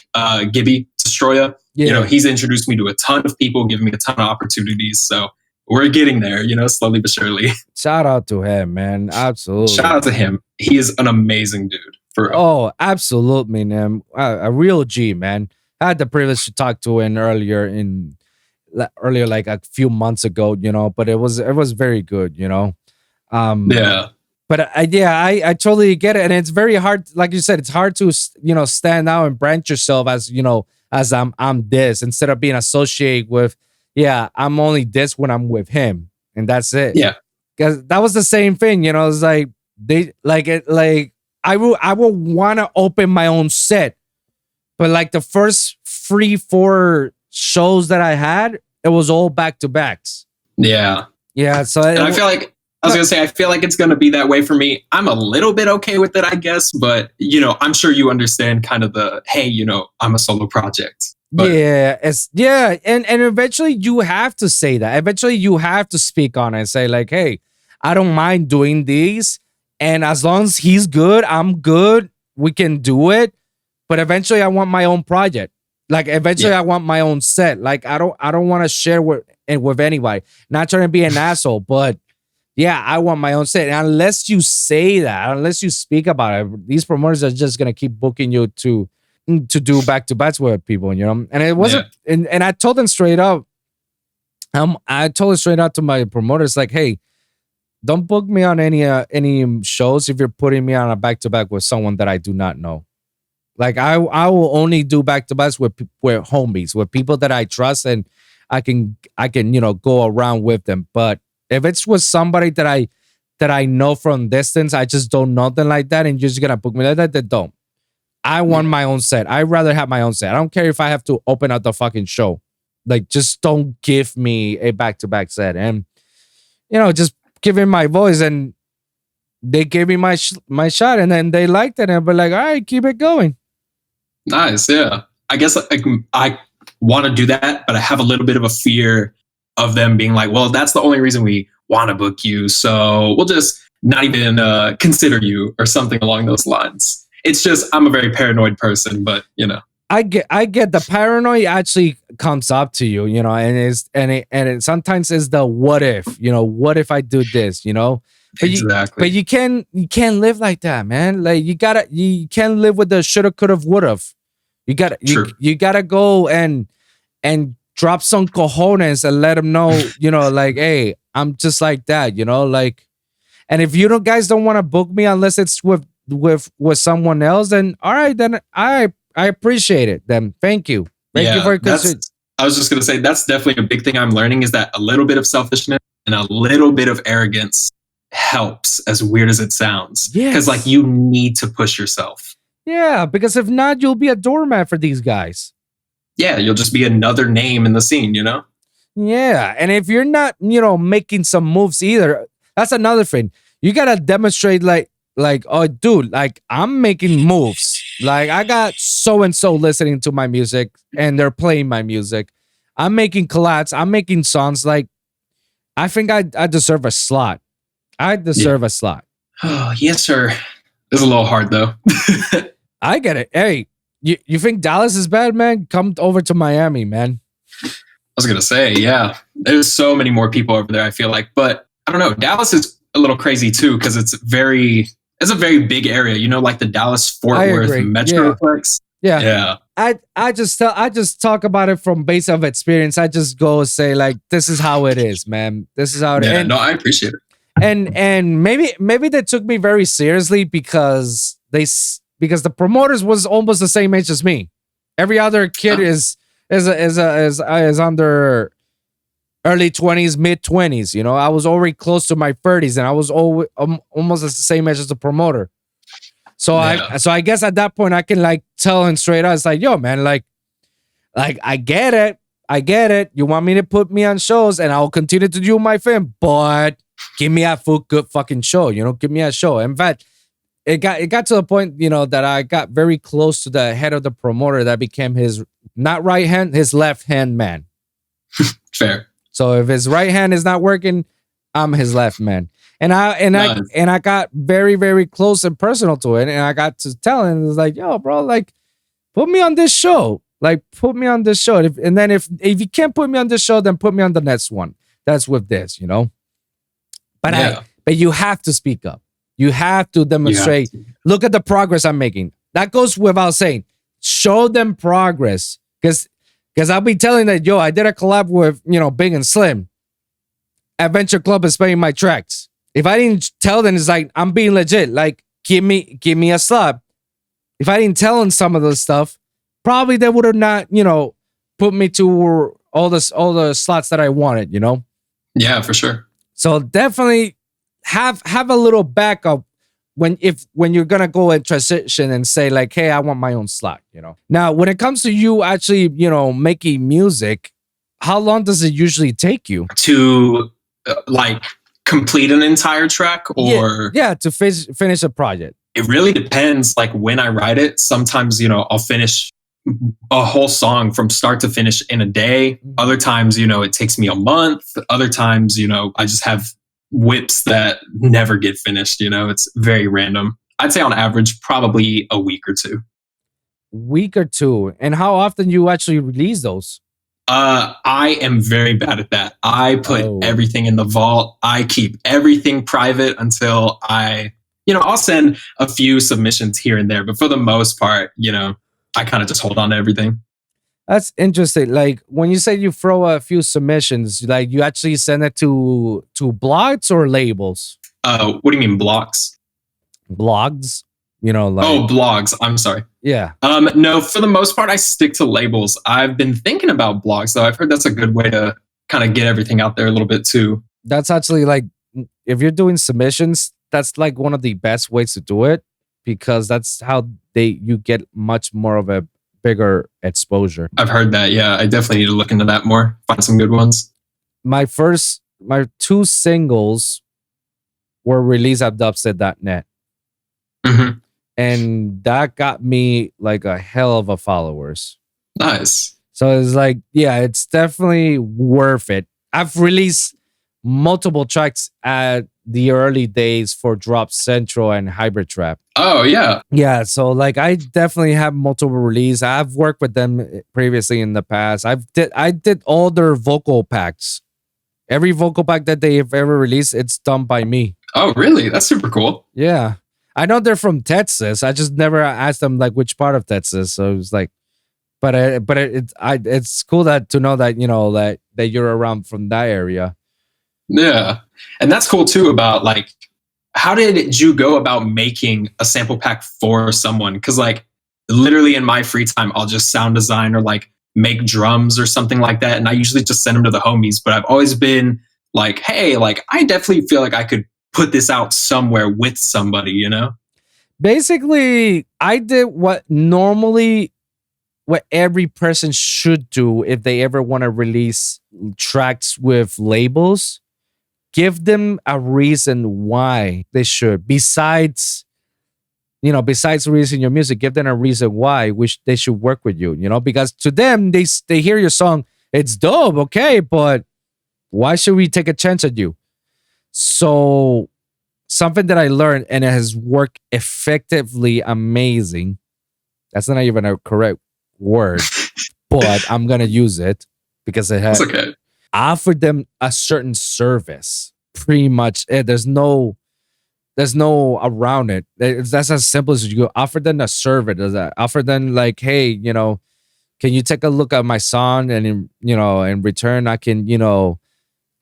Gibby Destroya. Yeah. You know, he's introduced me to a ton of people, giving me a ton of opportunities. So we're getting there, you know, slowly but surely. Shout out to him, man. Absolutely. Shout out to him. He is an amazing dude. For real. Oh, absolutely, man. A real G, man. I had the privilege to talk to him earlier, like a few months ago, you know, but it was very good, you know. Yeah. But I totally get it, and it's very hard. Like you said, it's hard to stand out and brand yourself as as I'm this instead of being associated with. Yeah, I'm only this when I'm with him, and that's it. Yeah, because that was the same thing, you know. It's like I will want to open my own set, but like the first 3-4 shows that I had, it was all back to backs. Yeah. So and I feel like I was gonna say I feel like it's gonna be that way for me. I'm a little bit okay with it, I guess, but I'm sure you understand kind of the I'm a solo project. But and eventually you have to say that. Eventually you have to speak on it and say like, hey, I don't mind doing these, and as long as he's good, I'm good. We can do it. But eventually I want my own project. Like eventually I want my own set. Like I don't want to share with anybody. Not trying to be an asshole, but yeah, I want my own set. And unless you say that, unless you speak about it, these promoters are just gonna keep booking you to do back to backs with people, you know. And it wasn't, and I told them straight up. I told it straight out to my promoters, like, hey, don't book me on any shows if you're putting me on a back to back with someone that I do not know. Like I will only do back to backs with homies, with people that I trust and I can go around with them. But if it's with somebody that I know from distance, I just don't know them like that, and you're just gonna book me like that, then don't. I want my own set. I'd rather have my own set. I don't care if I have to open up the fucking show. Like, just don't give me a back to back set, and just give him my voice. And they gave me my shot, and then they liked it, and but like, all right, keep it going. Nice, yeah. I guess I want to do that, but I have a little bit of a fear of them being like, well, that's the only reason we want to book you, so we'll just not even consider you or something along those lines. It's just I'm a very paranoid person, but I get the paranoia actually comes up to you, and it sometimes is the what if, what if I do this, but exactly. You can't live like that, man. Like you can't live with the shoulda, coulda, woulda. You gotta go and drop some cojones and let them know, like, hey, I'm just like that, like, and if you guys don't want to book me unless it's with someone else, then all right, then I appreciate it. Then thank you for I was just gonna say that's definitely a big thing I'm learning is that a little bit of selfishness and a little bit of arrogance helps, as weird as it sounds. Because like you need to push yourself. Yeah, because if not, you'll be a doormat for these guys. Yeah, you'll just be another name in the scene, Yeah, and if you're not, making some moves either, that's another thing. You gotta demonstrate like, oh, dude, like I'm making moves. Like I got so and so listening to my music and they're playing my music. I'm making collabs. I'm making songs. Like I think I deserve a slot. I deserve a slot. Oh, yes, sir. It's a little hard though. I get it. Hey, you think Dallas is bad, man? Come over to Miami, man. I was gonna say, yeah. There's so many more people over there, I feel like. But I don't know. Dallas is a little crazy too, because it's a very big area, like the Dallas-Fort Worth Metroplex. Yeah. I just talk about it from base of experience. I just go say like, this is how it is, man. This is how it is. Yeah, no, I appreciate it. And maybe they took me very seriously because because the promoters was almost the same age as me. Every other kid is under early 20s, mid 20s. You know, I was already close to my 30s, and I was almost at the same age as the promoter. So I guess at that point I can like tell him straight out, it's like, yo, man, like I get it. You want me to put me on shows, and I'll continue to do my thing, but give me a good fucking show. You know, give me a show. In fact, it got to the point, you know, that I got very close to the head of the promoter that became his not right hand, his left hand man. Fair. So if his right hand is not working, I'm his left man. And I got very, very close and personal to it. And I got to tell him, it was like, yo, bro, like, put me on this show. Like, put me on this show. And then if you can't put me on this show, then put me on the next one. That's with this, you know? But you have to speak up. You have to demonstrate. Look at the progress I'm making. That goes without saying. Show them progress. Because I'll be telling that, yo, I did a collab with, you know, Big and Slim. Adventure Club is playing my tracks. If I didn't tell them, it's like, I'm being legit. Like, give me a slot. If I didn't tell them some of the stuff, probably they would have not, you know, put me to all the slots that I wanted, you know? Yeah, for sure. So definitely have a little backup when you're gonna go and transition and say like, hey, I want my own slot, you know. Now, when it comes to you actually, you know, making music, how long does it usually take you to like complete an entire track or to finish a project? It really depends, like when I write it. Sometimes, you know, I'll finish a whole song from start to finish in a day. Other times, you know, it takes me a month. Other times, you know, I just have whips that never get finished. You know, it's very random. I'd say on average, probably a week or two. Week or two. And how often you actually release those? I am very bad at that. I put everything in the vault. I keep everything private until I'll send a few submissions here and there, but for the most part, you know, I kind of just hold on to everything. That's interesting. Like when you say you throw a few submissions, like you actually send it to blogs or labels? What do you mean blocks? Blogs? You know, like blogs. I'm sorry. Yeah. No, for the most part, I stick to labels. I've been thinking about blogs, though. I've heard that's a good way to kind of get everything out there a little bit too. That's actually like, if you're doing submissions, that's like one of the best ways to do it, because that's how you get much more of a bigger exposure. I've heard that. Yeah, I definitely need to look into that more. Find some good ones. My two singles were released at dubstep.net. Mm-hmm. And that got me like a hell of a followers. Nice. So it's like, yeah, it's definitely worth it. I've released multiple tracks at the early days for Drop Central and Hybrid Trap. Oh, yeah. Yeah, so like I definitely have multiple releases. I've worked with them previously in the past. I did all their vocal packs. Every vocal pack that they've ever released, it's done by me. Oh, really? That's super cool. Yeah. I know they're from Texas. I just never asked them like which part of Texas. So it was like, but it's cool to know that, you know, that you're around from that area. Yeah. And that's cool too about like, how did you go about making a sample pack for someone? Because like literally in my free time, I'll just sound design or like make drums or something like that. And I usually just send them to the homies. But I've always been like, hey, like I definitely feel like I could put this out somewhere with somebody, you know? Basically, I did what every person should do if they ever want to release tracks with labels. Give them a reason why they should. Besides releasing your music, give them a reason why they should work with you, you know? Because to them, they hear your song, it's dope, okay, but why should we take a chance at you? So something that I learned, and it has worked effectively amazing. That's not even a correct word, but I'm going to use it because it has offered them a certain service. Pretty much there's no around it. That's as simple as you go. Offer them a service. Offer them like, hey, you know, can you take a look at my song, and in return I can, you know,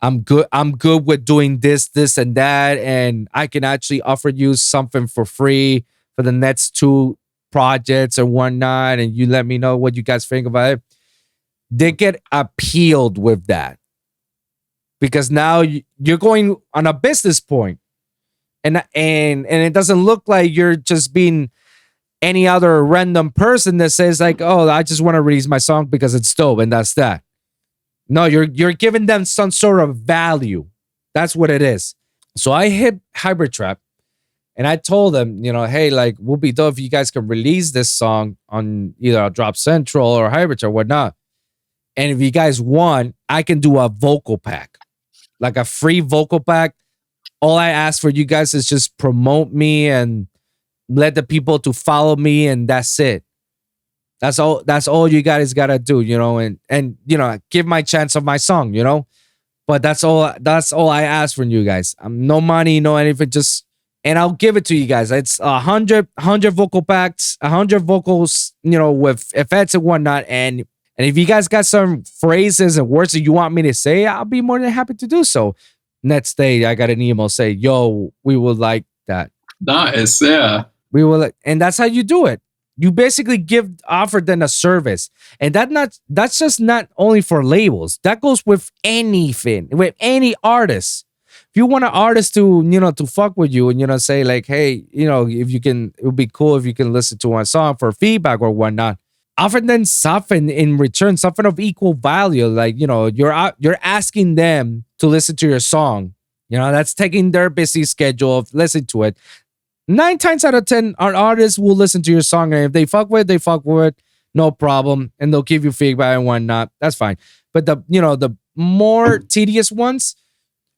I'm good with doing this and that, and I can actually offer you something for free for the next 2 projects and whatnot, and you let me know what you guys think about it, they get appealed with that. Because now you're going on a business point, and it doesn't look like you're just being any other random person that says like, oh, I just want to release my song because it's dope and that's that. No, you're giving them some sort of value. That's what it is. So I hit Hybrid Trap and I told them, hey, like, we'll be dope if you guys can release this song on either Drop Central or Hybrid Trap or whatnot. And if you guys want, I can do a vocal pack, like a free vocal pack. All I ask for you guys is just promote me and let the people to follow me, and that's it. That's all you guys gotta do, and give my chance of my song, But that's all I ask from you guys. No money, no anything, and I'll give it to you guys. It's 100 vocal packs, 100 vocals, with effects and whatnot. And if you guys got some phrases and words that you want me to say, I'll be more than happy to do so. Next day, I got an email say, yo, we would like that. Nice, yeah. We will, and that's how you do it. You basically offer them a service, and that's just not only for labels. That goes with anything, with any artist. If you want an artist to to fuck with you and say like, hey, if you can, it would be cool if you can listen to one song for feedback or whatnot. Offer them something in return, something of equal value. Like you're asking them to listen to your song. That's taking their busy schedule of listening to it. 9 times out of 10, our artists will listen to your song, and if they fuck with it, they fuck with it, no problem, and they'll give you feedback and whatnot. That's fine. But the more tedious ones,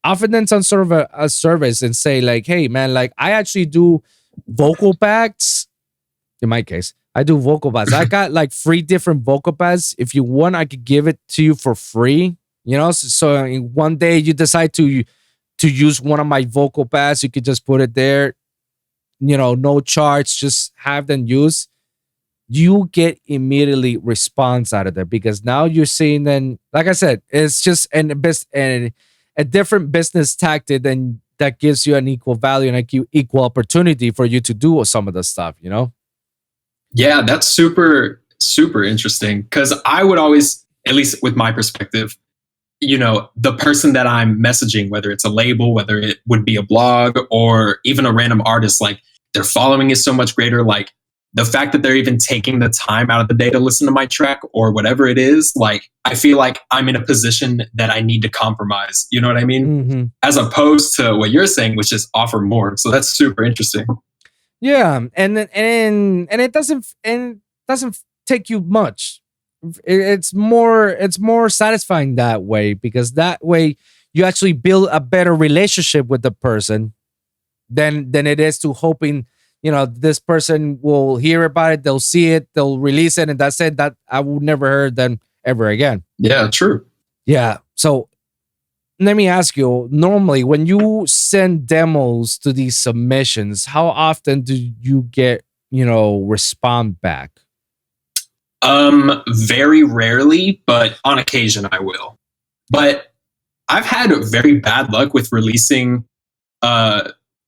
offer them some sort of a service and say like, hey man, like I actually do vocal packs. In my case, I do vocal packs. I got like 3 different vocal packs. If you want, I could give it to you for free. So in one day you decide to use one of my vocal pads, you could just put it there. No charge, just have them use. You get immediately response out of there because now you're seeing them. Like I said, it's just a different business tactic, and that gives you an equal value and equal opportunity for you to do some of the stuff. Yeah, that's super, super interesting because I would always, at least with my perspective, the person that I'm messaging, whether it's a label, whether it would be a blog or even a random artist, like their following is so much greater. Like the fact that they're even taking the time out of the day to listen to my track or whatever it is, like I feel like I'm in a position that I need to compromise. You know what I mean? Mm-hmm. As opposed to what you're saying, which is offer more. So that's super interesting. Yeah, and it doesn't take you much. It's more satisfying that way because that way you actually build a better relationship with the person than it is to hoping this person will hear about it, they'll see it, they'll release it, and that's it. That I will never hear them ever again. Yeah, true. Yeah. So let me ask you, normally when you send demos to these submissions, how often do you get respond back? Very rarely, but on occasion I will. But I've had very bad luck with releasing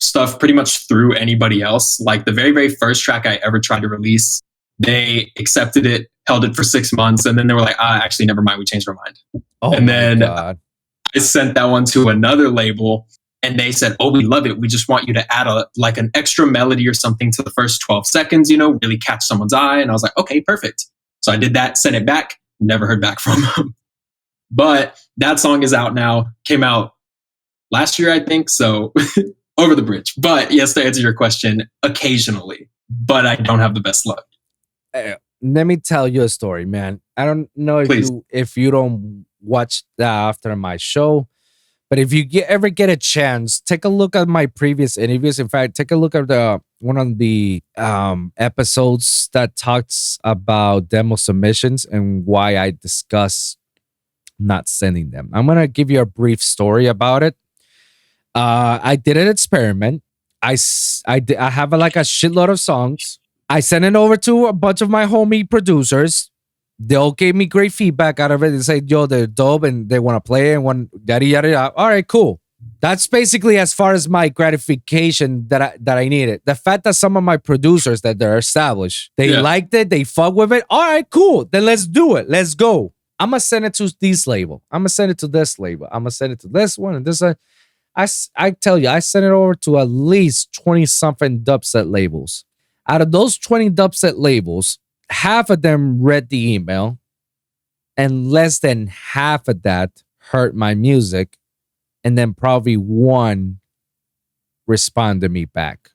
stuff pretty much through anybody else. Like the very, very first track I ever tried to release, they accepted it, held it for 6 months, and then they were like, actually, never mind, we changed our mind. Oh, and then God. I sent that one to another label, and they said, oh, we love it. We just want you to add an extra melody or something to the first 12 seconds, really catch someone's eye. And I was like, okay, perfect. So I did that, sent it back, never heard back from them. But that song is out now, came out last year, I think. So over the bridge. But yes, to answer your question, occasionally, but I don't have the best luck. Let me tell you a story, man. I don't know if you don't watch that after my show, but if you ever get a chance, take a look at my previous interviews. In fact, take a look at one of the episodes that talks about demo submissions and why I discuss not sending them. I'm gonna give you a brief story about it. I did an experiment. I have like a shitload of songs. I sent it over to a bunch of my homie producers. They all gave me great feedback out of it. They said, yo, they're dope and they want to play and yada, yada, yada. All right, cool. That's basically as far as my gratification that I needed. The fact that some of my producers that they're established, they liked it, they fuck with it. All right, cool. Then let's do it. Let's go. I'm gonna send it to this label. I'm gonna send it to this label. I'm gonna send it to this one and this one. I tell you, I sent it over to at least 20 something dubstep labels. Out of those 20 dubstep labels, half of them read the email, and less than half of that heard my music, and then probably one responded me back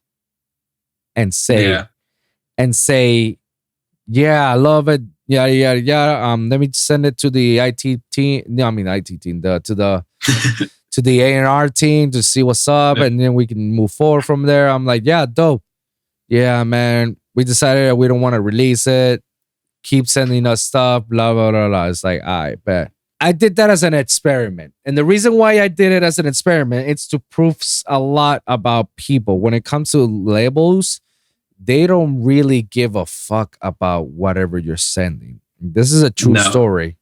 and say, yeah, I love it. Yeah. Let me send it to the IT team. No, I mean IT team. To the A&R team to see what's up, and then we can move forward from there. I'm like, yeah, dope. Yeah, man. We decided that we don't want to release it. Keep sending us stuff. Blah blah blah blah. It's like, I bet. I did that as an experiment, and the reason why I did it as an experiment, it's to prove a lot about people. When it comes to labels, they don't really give a fuck about whatever you're sending. This is a true story.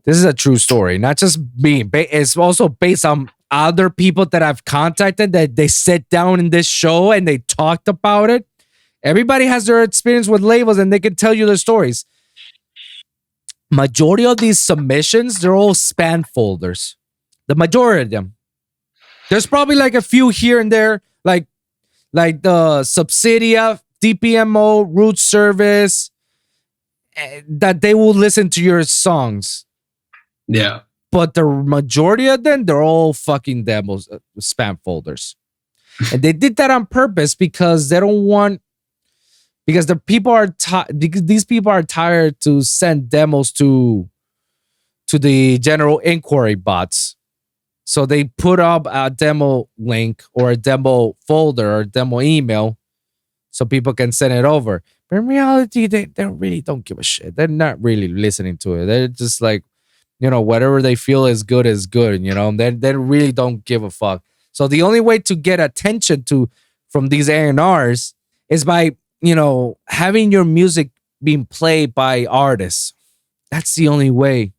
This is a true story, not just me. It's also based on other people that I've contacted that they sit down in this show and they talked about it. Everybody has their experience with labels and they can tell you their stories. Majority of these submissions, they're all spam folders. The majority of them. There's probably like a few here and there, like the Subsidia, DPMO, Root Service, that they will listen to your songs. Yeah. But the majority of them, they're all fucking demos, spam folders. And they did that on purpose because they don't want, because the people are these people are tired to send demos to the general inquiry bots. So they put up a demo link or a demo folder or a demo email so people can send it over. But in reality, they really don't give a shit. They're not really listening to it. They're just like, whatever they feel is good, they really don't give a fuck. So the only way to get attention from these A&Rs is by, having your music being played by artists. That's the only way.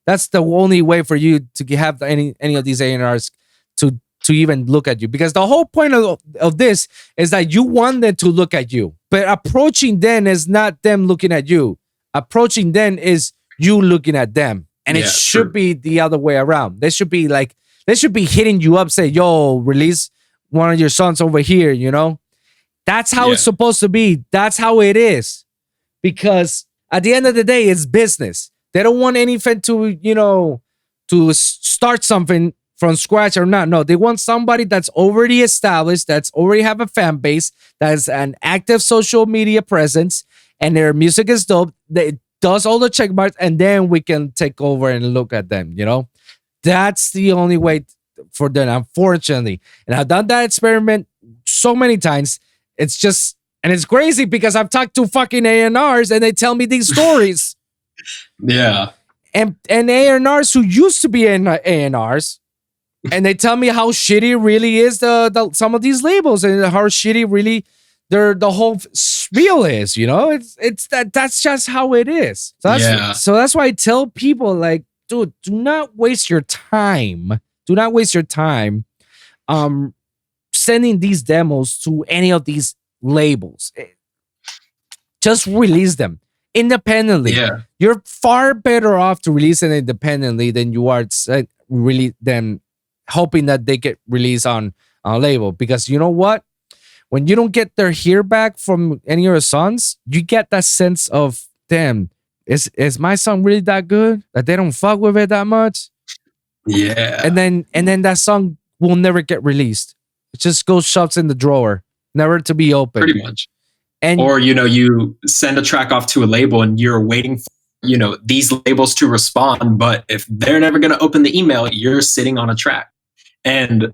That's the only way for you to have any of these A&Rs to even look at you. Because the whole point of this is that you want them to look at you. But approaching them is not them looking at you. Approaching them is you looking at them. And it should be the other way around. They should be hitting you up, say, yo, release one of your songs over here, That's how it's supposed to be. That's how it is. Because at the end of the day, it's business. They don't want anything to start something from scratch or not. No, they want somebody that's already established, that's already have a fan base, that's an active social media presence, and their music is dope. They does all the check marks, and then we can take over and look at them, That's the only way for them, unfortunately. And I've done that experiment so many times. It's crazy because I've talked to fucking A&Rs and they tell me these stories. Yeah. And A&Rs who used to be A&Rs, and they tell me how shitty really is some of these labels and how shitty really the whole spiel is, that's just how it is. So that's why I tell people, like, dude, do not waste your time. Do not waste your time sending these demos to any of these labels. Just release them independently. Yeah. You're far better off to release it independently than you are really than hoping that they get released on a label. Because you know what? When you don't get their hear back from any of your songs, you get that sense of, damn, is my song really that good that they don't fuck with it that much? Yeah. And then that song will never get released. It just goes shoves in the drawer, never to be opened. Pretty much. Or you send a track off to a label and you're waiting for these labels to respond, but if they're never going to open the email, you're sitting on a track. And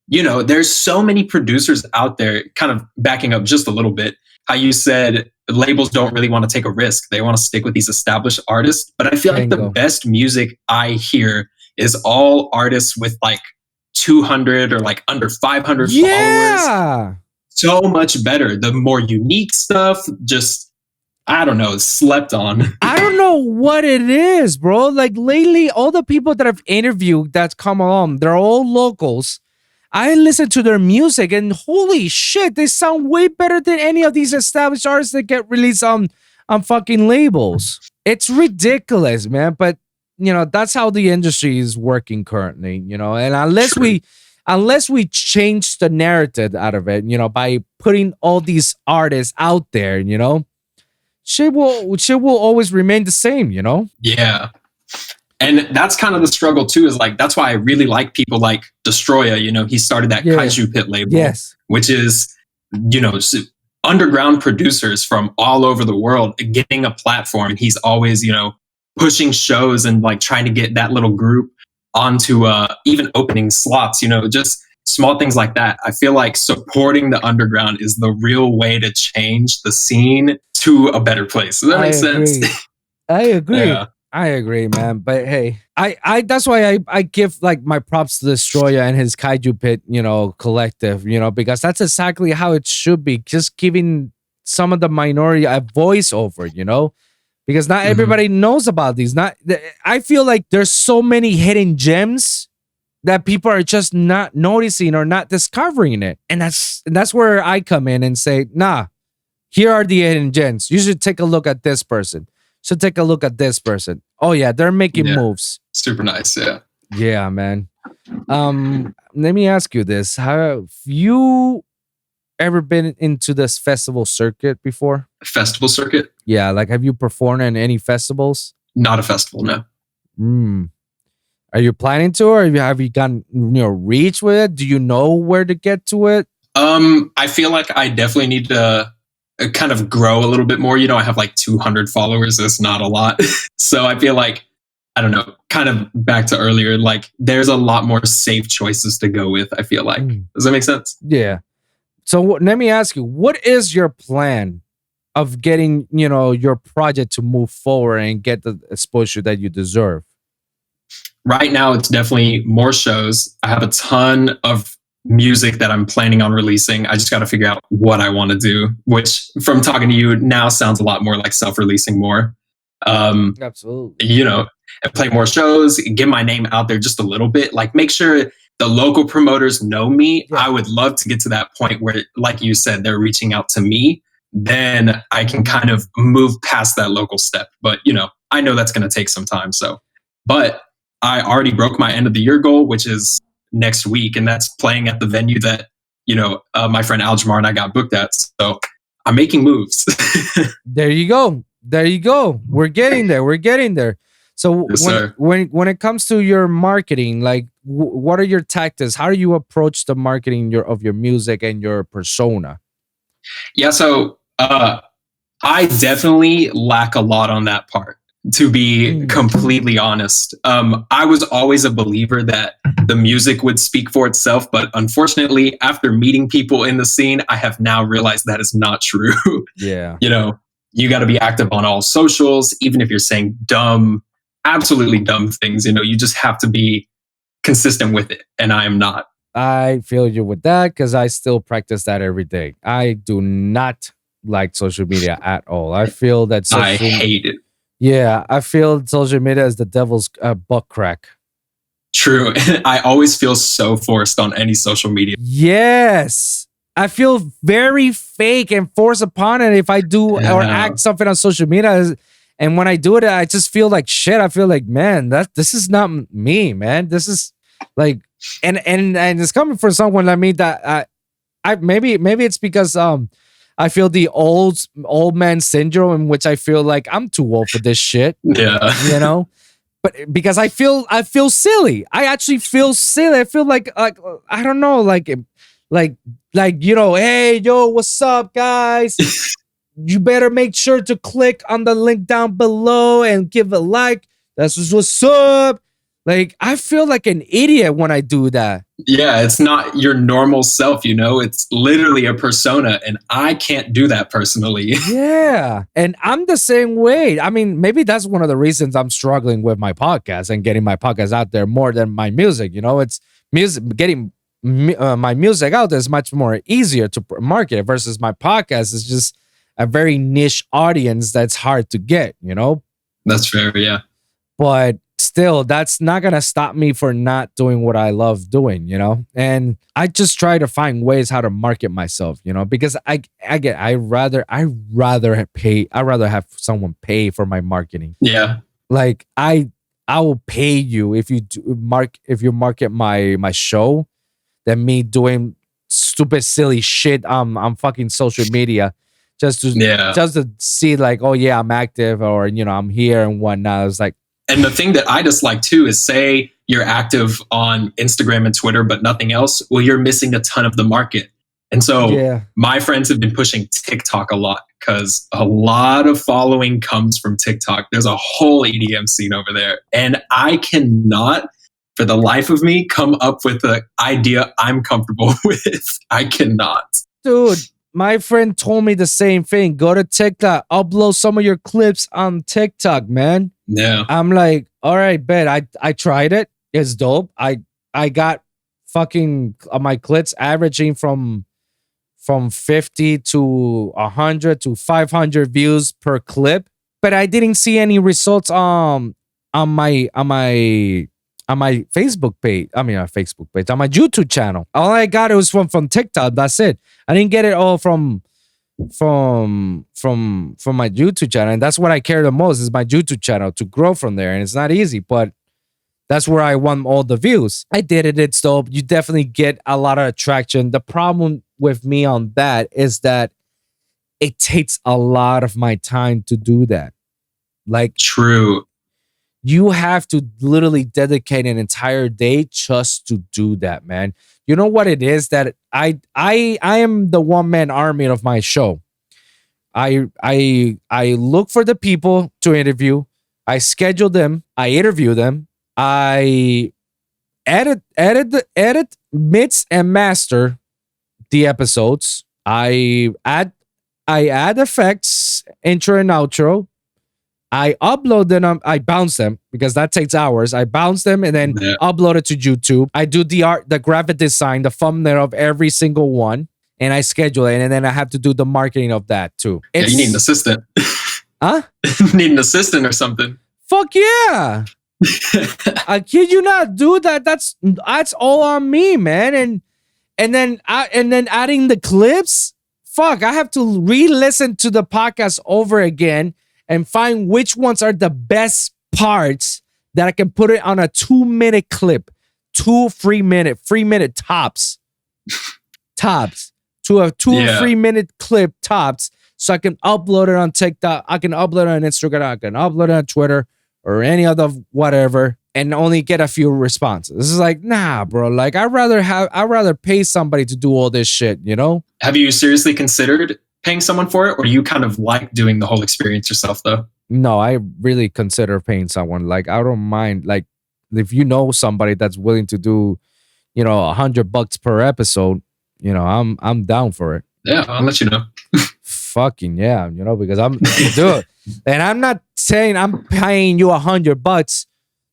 there's so many producers out there, kind of backing up just a little bit, how you said labels don't really want to take a risk. They want to stick with these established artists. But I feel like the best music I hear is all artists with like 200 or like under 500 followers. So much better. The more unique stuff, just I don't know, slept on. I don't know what it is, bro. Like lately, all the people that I've interviewed that's come along, they're all locals. I listen to their music and holy shit, they sound way better than any of these established artists that get released on fucking labels. It's ridiculous, man. But that's how the industry is working currently, and unless we change the narrative out of it, by putting all these artists out there, shit will always remain the same, Yeah. And that's kind of the struggle too, is like, that's why I really like people like Destroya. He started that Kaiju Pit label, which is, underground producers from all over the world getting a platform. And he's always, pushing shows and like trying to get that little group onto even opening slots, just small things like that. I feel like supporting the underground is the real way to change the scene to a better place. Does that make sense? I agree. Yeah. I agree, man. But hey, I that's why I give like my props to Destroya and his Kaiju Pit, collective, because that's exactly how it should be. Just giving some of the minority a voiceover, because not everybody knows about these. I feel like there's so many hidden gems that people are just not noticing or not discovering it. And that's where I come in and say, nah, here are the hidden gems. You should take a look at this person. So take a look at this person. Oh yeah, they're making moves. Super nice, yeah. Yeah, man. Let me ask you this: have you ever been into this festival circuit before? Festival circuit? Yeah, like have you performed in any festivals? Not a festival, no. Are you planning to, or have you gotten reach with it? Do you know where to get to it? I feel like I definitely need to kind of grow a little bit more. I have like 200 followers. That's not a lot. So I feel like, I don't know, kind of back to earlier, like there's a lot more safe choices to go with, I feel like. Does that make sense? Yeah. So let me ask you, what is your plan of getting, your project to move forward and get the exposure that you deserve? Right now, it's definitely more shows. I have a ton of music that I'm planning on releasing. I just got to figure out what I want to do, which from talking to you now sounds a lot more like self-releasing more. Absolutely. And play more shows, get my name out there just a little bit, like make sure the local promoters know me. Yeah. I would love to get to that point where, like you said, they're reaching out to me. Then I can kind of move past that local step. But, I know that's going to take some time. But I already broke my end of the year goal, which is next week, and that's playing at the venue that my friend Aljamar and I got booked at. So I'm making moves. There you go. We're getting there. So yes, when it comes to your marketing, like what are your tactics? How do you approach the marketing of your music and your persona? Yeah, so I definitely lack a lot on that part, to be completely honest. I was always a believer that the music would speak for itself, but unfortunately, after meeting people in the scene, I have now realized that is not true. Yeah. You got to be active on all socials, even if you're saying absolutely dumb things. You just have to be consistent with it, and I am not. I feel you with that because I still practice that every day. I do not like social media at all. I feel that I hate it. Yeah, I feel social media is the devil's butt crack. True. I always feel so forced on any social media. Yes. I feel very fake and forced upon it if I do or act something on social media. And when I do it, I just feel like shit. I feel like, man, this is not me, man. This is like, and it's coming from someone like me that I maybe it's because I feel the old man syndrome, in which I feel like I'm too old for this shit. Yeah. But because I feel silly. I actually feel silly. I feel like I don't know, like hey, yo, what's up, guys? You better make sure to click on the link down below and give a like. That's just what's up. Like, I feel like an idiot when I do that. Yeah, it's not your normal self, It's literally a persona, and I can't do that personally. Yeah, and I'm the same way. I mean, maybe that's one of the reasons I'm struggling with my podcast and getting my podcast out there more than my music. It's music, getting my music out there is much more easier to market versus my podcast is just, a very niche audience that's hard to get, you know? That's fair, yeah. But still, that's not gonna stop me for not doing what I love doing, you know? And I just try to find ways how to market myself, you know, because I rather have someone pay for my marketing. Yeah. Like I will pay you if you market my show than me doing stupid silly shit on fucking social media just to see like, oh yeah, I'm active, or you know, I'm here and whatnot. It's like, and the thing that I dislike too is, say you're active on Instagram and Twitter, but nothing else. Well, you're missing a ton of the market. And so my friends have been pushing TikTok a lot because a lot of following comes from TikTok. There's a whole EDM scene over there. And I cannot, for the life of me, come up with an idea I'm comfortable with. I cannot. Dude, my friend told me the same thing. Go to TikTok, upload some of your clips on TikTok, man. Yeah. I'm like, all right, bet. I tried it. It's dope. I got fucking my clips averaging from 50 to 100 to 500 views per clip, but I didn't see any results on my Facebook page. I mean, on Facebook page, on my YouTube channel. All I got was from TikTok. That's it. I didn't get it all from my YouTube channel, and that's what I care the most, is my YouTube channel, to grow from there. And it's not easy, but that's where I want all the views. I did it. It's dope. You definitely get a lot of attraction. The problem with me on that is that it takes a lot of my time to do that. Like, true. You have to literally dedicate an entire day just to do that, man. You know what it is that I am the one-man army of my show. I look for the people to interview. I schedule them. I interview them. I edit, mix, and master the episodes. I add effects, intro and outro. I upload them. I bounce them because that takes hours. I bounce them and then upload it to YouTube. I do the art, the graphic design, the thumbnail of every single one, and I schedule it. And then I have to do the marketing of that too. Yeah, you need an assistant. Huh? You need an assistant or something. Fuck yeah. I kid you not, dude. That's all on me, man. And then adding the clips. Fuck, I have to re-listen to the podcast over again and find which ones are the best parts that I can put it on a 2-minute clip, 3 minute tops, to a 3-minute clip tops, so I can upload it on TikTok. I can upload it on Instagram. I can upload it on Twitter or any other whatever, and only get a few responses. This is like, nah, bro. Like, I'd rather pay somebody to do all this shit, you know? Have you seriously considered paying someone for it, or you kind of like doing the whole experience yourself though? No, I really consider paying someone. Like, I don't mind. Like, if you know somebody that's willing to do, you know, $100 per episode, you know, I'm down for it. Yeah, I'll let you know. Fucking yeah, you know, because I'm dude, and I'm not saying I'm paying you $100,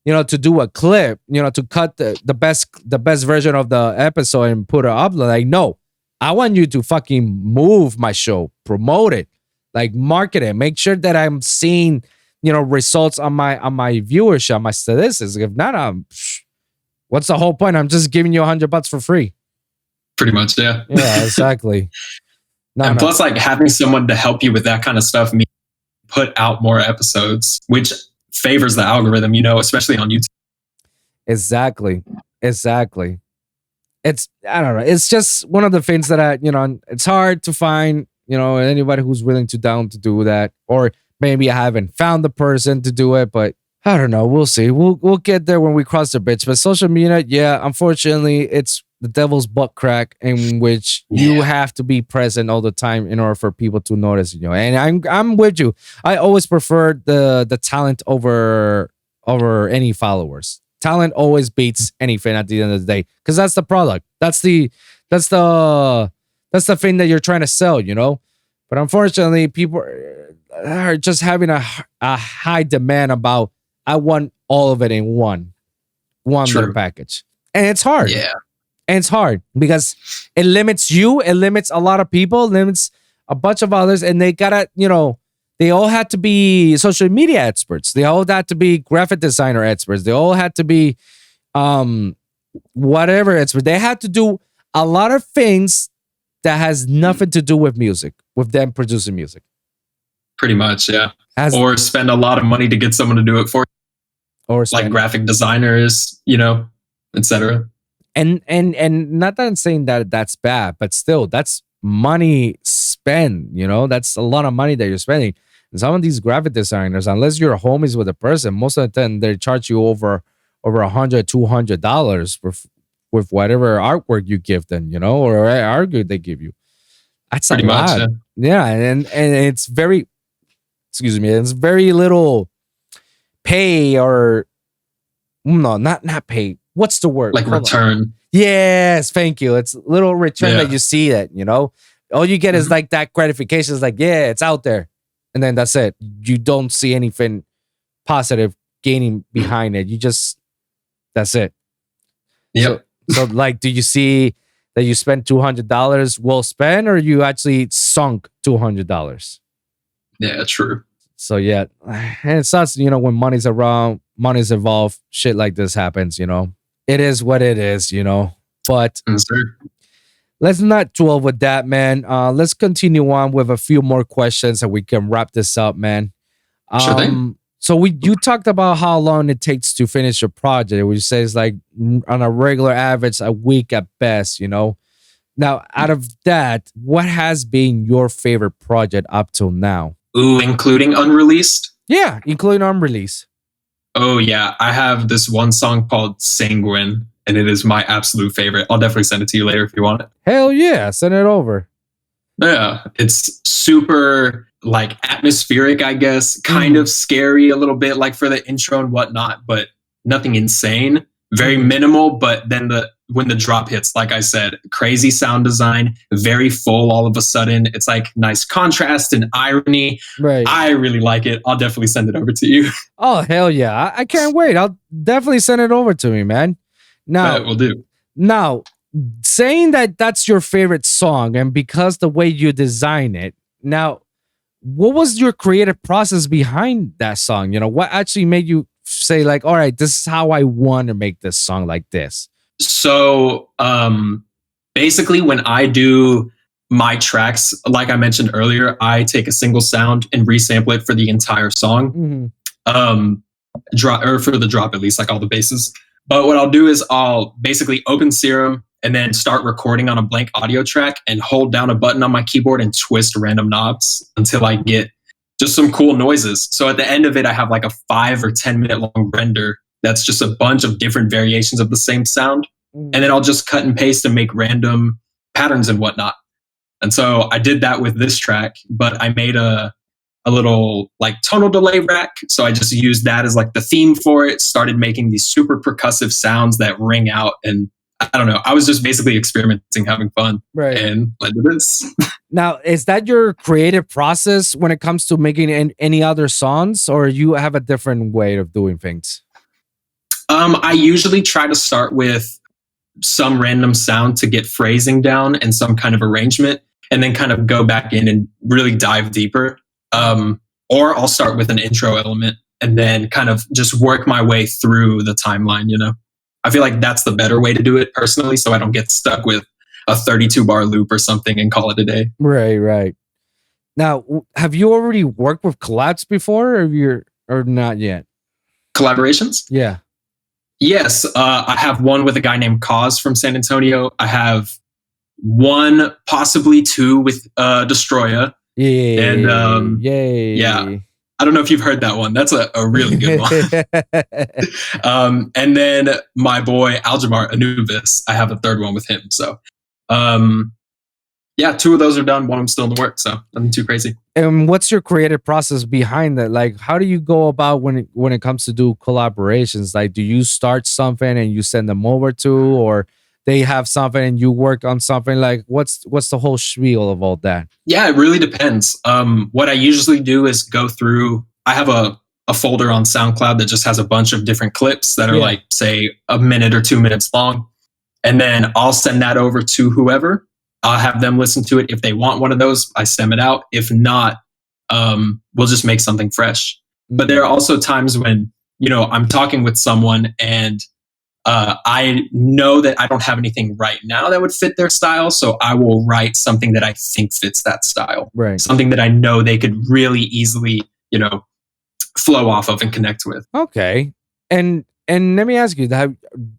you know, to do a clip, you know, to cut the best version of the episode and put it up. Like, no, I want you to fucking move my show, promote it, like market it, make sure that I'm seeing, you know, results on my viewership, on my statistics. If not, what's the whole point? I'm just giving you $100 for free. Pretty much, yeah. Yeah, exactly. Plus, like, having someone to help you with that kind of stuff means put out more episodes, which favors the algorithm, you know, especially on YouTube. Exactly. It's, I don't know. It's just one of the things that it's hard to find, you know, anybody who's willing to do that. Or maybe I haven't found the person to do it, but I don't know. We'll see. We'll get there when we cross the bridge. But social media, yeah, unfortunately, it's the devil's butt crack in which you have to be present all the time in order for people to notice you. And I'm with you. I always prefer the talent over any followers. Talent always beats anything at the end of the day, because that's the product. That's the thing that you're trying to sell, you know. But unfortunately, people are just having a high demand about, I want all of it in one little package, and it's hard. Yeah. And it's hard because it limits you. It limits a lot of people. Limits a bunch of others, and they gotta, they all had to be social media experts. They all had to be graphic designer experts. They all had to be whatever expert. They had to do a lot of things that has nothing to do with music, with them producing music. Pretty much, yeah. Or spend a lot of money to get someone to do it for you. Or like graphic designers, etc. And not that I'm saying that that's bad, but still, that's money spent. That's a lot of money that you're spending. And some of these graphic designers, unless you're homies with a person, most of the time they charge you over $100, $200 with whatever artwork you give them, or artwork they give you. That's pretty much, yeah. And it's very, it's very little pay or no, not pay. What's the word? Like return. Yes, thank you. It's little return that you see it, all you get is like that gratification. Is like, yeah, it's out there. And then that's it. You don't see anything positive gaining behind it. That's it. Yep. So like, do you see that you spent $200 well spent, or you actually sunk $200? Yeah, true. So yeah, and it sucks, when money's around, money's involved, shit like this happens, It is what it is, But let's not dwell with that, man. Let's continue on with a few more questions and we can wrap this up, man. Sure thing. So you talked about how long it takes to finish a project, which says like on a regular average, a week at best, Now, out of that, what has been your favorite project up till now? Ooh, including unreleased? Yeah, including unreleased. Oh, yeah. I have this one song called Sanguine, and it is my absolute favorite. I'll definitely send it to you later if you want it. Hell yeah, send it over. Yeah, it's super like atmospheric, I guess, kind of scary a little bit, like for the intro and whatnot, but nothing insane. Very minimal, but then when the drop hits, like I said, crazy sound design, very full all of a sudden. It's like nice contrast and irony. Right. I really like it. I'll definitely send it over to you. Oh, hell yeah. I can't wait. I'll definitely send it over to me, man. Now, we'll do. Now, saying that that's your favorite song and because the way you design it, now, what was your creative process behind that song? What actually made you say like, all right, this is how I want to make this song like this? So basically when I do my tracks, like I mentioned earlier, I take a single sound and resample it for the entire song. For the drop, at least, like all the basses. But what I'll do is I'll basically open Serum and then start recording on a blank audio track and hold down a button on my keyboard and twist random knobs until I get just some cool noises. So at the end of it, I have like a 5 or 10 minute long render that's just a bunch of different variations of the same sound. And then I'll just cut and paste and make random patterns and whatnot. And so I did that with this track, but I made a little like tonal delay rack. So I just used that as like the theme for it, started making these super percussive sounds that ring out. And I don't know, I was just basically experimenting, having fun. Right. And led to this. Now, is that your creative process when it comes to making any other songs, or you have a different way of doing things? I usually try to start with some random sound to get phrasing down and some kind of arrangement, and then kind of go back in and really dive deeper. Or I'll start with an intro element and then kind of just work my way through the timeline, I feel like that's the better way to do it personally, so I don't get stuck with a 32 bar loop or something and call it a day. Right. Now, have you already worked with collabs before, or not yet? Collaborations? Yeah. Yes, I have one with a guy named Cause from San Antonio. I have one, possibly two, with Destroya. Yeah. And yeah. I don't know if you've heard that one. That's a really good one. And then my boy Aljamar Anubis, I have a third one with him. So two of those are done. One of them's still in the works, so nothing too crazy. And what's your creative process behind that? Like, how do you go about when it comes to do collaborations? Like, do you start something and you send them over to, or they have something and you work on something? Like, what's the whole spiel of all that? Yeah, it really depends. What I usually do is go through, I have a folder on SoundCloud that just has a bunch of different clips that are like, say, a minute or 2 minutes long. And then I'll send that over to whoever. I'll have them listen to it. If they want one of those, I send it out. If not, we'll just make something fresh. But there are also times when, I'm talking with someone and I know that I don't have anything right now that would fit their style. So I will write something that I think fits that style. Right. Something that I know they could really easily, flow off of and connect with. Okay. And let me ask you that,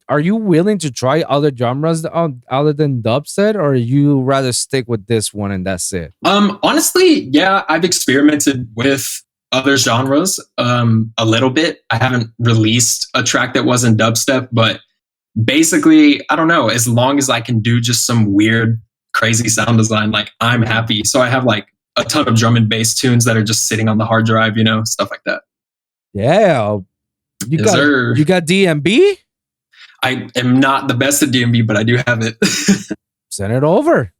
are you willing to try other genres other than dubstep, or you rather stick with this one and that's it? Honestly, yeah, I've experimented with other genres a little bit. I haven't released a track that wasn't dubstep, but basically, I don't know, as long as I can do just some weird, crazy sound design, like I'm happy. So I have like a ton of drum and bass tunes that are just sitting on the hard drive, stuff like that. Yeah. You got DMB? I am not the best at DMB, but I do have it. Send it over.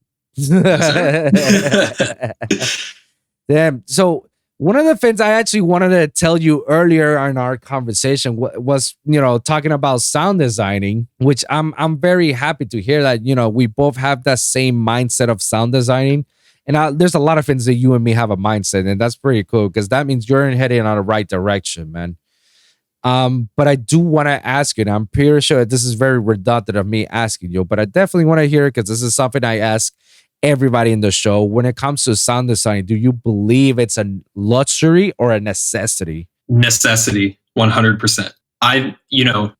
Damn. So one of the things I actually wanted to tell you earlier in our conversation was, talking about sound designing, which I'm very happy to hear that, we both have that same mindset of sound designing. And there's a lot of things that you and me have a mindset, and that's pretty cool because that means you're heading in the right direction, man. But I do want to ask you, and I'm pretty sure this is very redundant of me asking you, but I definitely want to hear it because this is something I ask everybody in the show. When it comes to sound design, do you believe it's a luxury or a necessity? Necessity, 100%. I,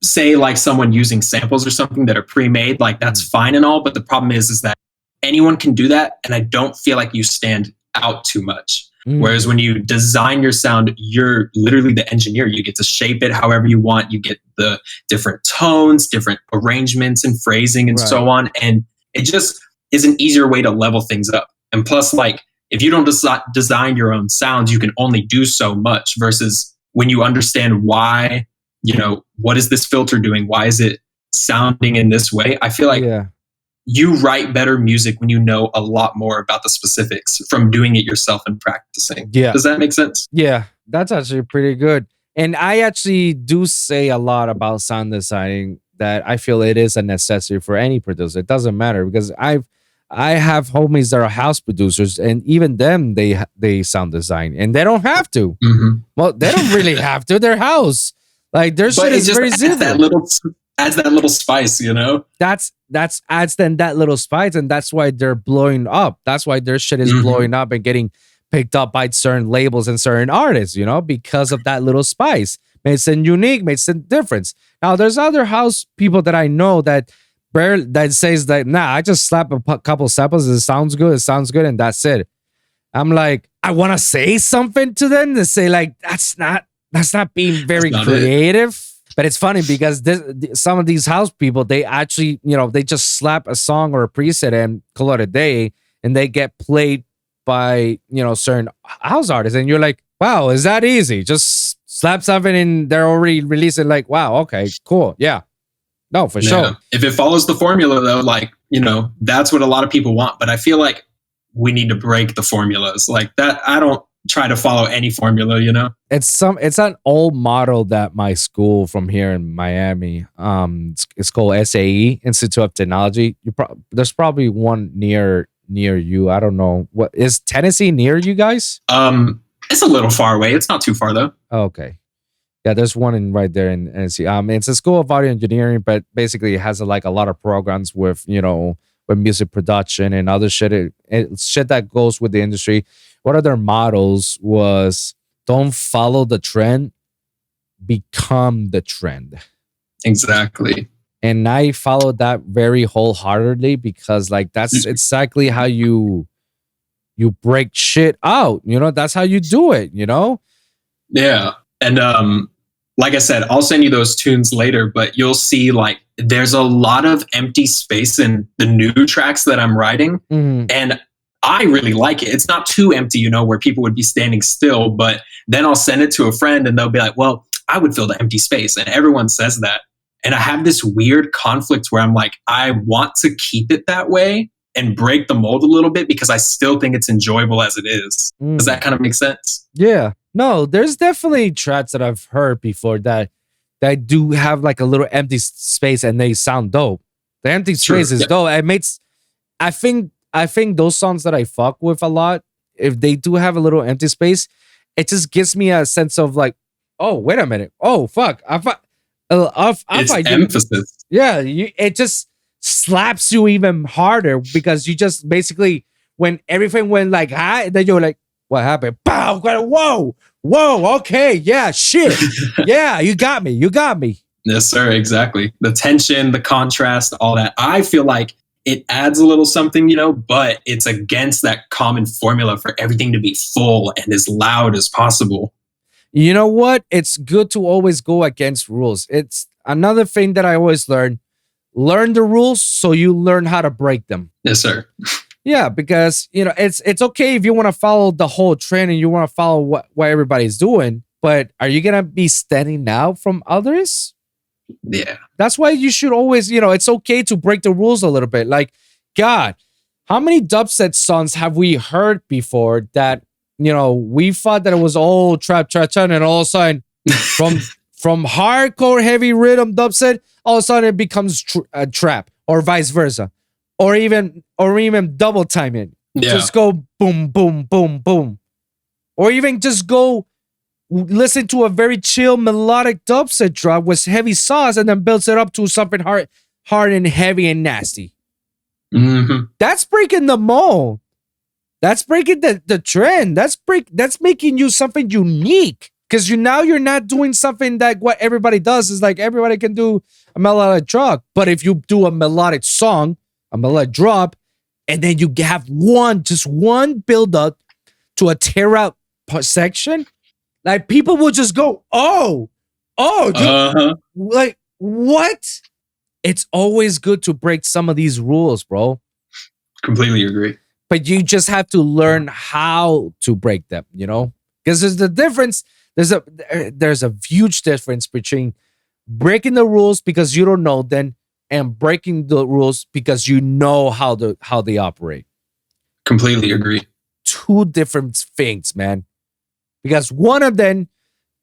say like someone using samples or something that are pre-made, like that's fine and all, but the problem is that anyone can do that, and I don't feel like you stand out too much. Whereas when you design your sound, you're literally the engineer. You get to shape it however you want. You get the different tones, different arrangements and phrasing and so on. And it just is an easier way to level things up. And plus, like, if you don't design your own sounds, you can only do so much versus when you understand why, what is this filter doing? Why is it sounding in this way? I feel like you write better music when you know a lot more about the specifics from doing it yourself and practicing. Yeah. Does that make sense? Yeah, that's actually pretty good. And I actually do say a lot about sound designing that I feel it is a necessity for any producer. It doesn't matter because I have homies that are house producers, and even them, they sound design, and they don't have to. Well, they don't really have to. Their house, like their shit is very simple. Adds that little spice, That's adds then that little spice, and that's why they're blowing up. That's why their shit is blowing up and getting picked up by certain labels and certain artists, because of that little spice. Makes it unique, makes it difference. Now, there's other house people that I know that says that, nah, I just slap a couple samples, it sounds good, and that's it. I'm like, I want to say something to them to say like, that's not being very creative. But it's funny because some of these house people, they actually, they just slap a song or a preset and call it a day, and they get played by, certain house artists. And you're like, wow, is that easy? Just slap something and they're already releasing like, wow, okay, cool. Yeah. No, for sure. If it follows the formula though, like, that's what a lot of people want. But I feel like we need to break the formulas like that. I don't try to follow any formula, It's an old model that my school from here in Miami, it's called SAE, Institute of Technology. There's probably one near you. I don't know. What is Tennessee near you guys? It's a little far away. It's not too far though. Okay. Yeah, there's one right there in Tennessee. It's a school of audio engineering, but basically it has like a lot of programs with, with music production and other shit. It's shit that goes with the industry. One of their models was don't follow the trend, become the trend. Exactly. And I followed that very wholeheartedly because like that's exactly how you break shit out. That's how you do it, Yeah. And like I said, I'll send you those tunes later, but you'll see like there's a lot of empty space in the new tracks that I'm writing. And I really like it. It's not too empty, where people would be standing still, but then I'll send it to a friend and they'll be like, well, I would fill the empty space. And everyone says that. And I have this weird conflict where I'm like, I want to keep it that way and break the mold a little bit because I still think it's enjoyable as it is. Does that kind of make sense? Yeah. No, there's definitely tracks that I've heard before that do have like a little empty space and they sound dope. The empty space is dope. I think I think those songs that I fuck with a lot, if they do have a little empty space, it just gives me a sense of like, oh, wait a minute. Oh, fuck. It's emphasis. Yeah, it just slaps you even harder because you just basically, when everything went like high, then you're like, what happened? Pow! Whoa, okay, yeah, shit. Yeah, you got me. Yes, sir, exactly. The tension, the contrast, all that. I feel like it adds a little something, but it's against that common formula for everything to be full and as loud as possible. You know what? It's good to always go against rules. It's another thing that I always learn. Learn the rules so you learn how to break them. Yes, sir. Yeah, because it's okay if you want to follow the whole trend and you want to follow what everybody's doing, but are you gonna be standing out from others? Yeah. That's why you should always, it's okay to break the rules a little bit. Like, God, how many dubstep songs have we heard before that, we thought that it was all trap, and all of a sudden from hardcore heavy rhythm dubstep, all of a sudden it becomes a trap, or vice versa, or even double time it. Yeah. Just go boom, boom, boom, boom, or even just go listen to a very chill melodic dubstep drop with heavy sauce and then builds it up to something hard and heavy and nasty. Mm-hmm. That's breaking the mold. That's breaking the trend. That's making you something unique. Because you're not doing something that what everybody does is like everybody can do a melodic drop. But if you do a melodic song, a melodic drop, and then you have just one build up to a tear out section, like people will just go, like what? It's always good to break some of these rules, bro. Completely agree. But you just have to learn how to break them, because there's the difference. There's a huge difference between breaking the rules because you don't know them and breaking the rules because you know how they operate. Completely agree. Two different things, man. Because one of them,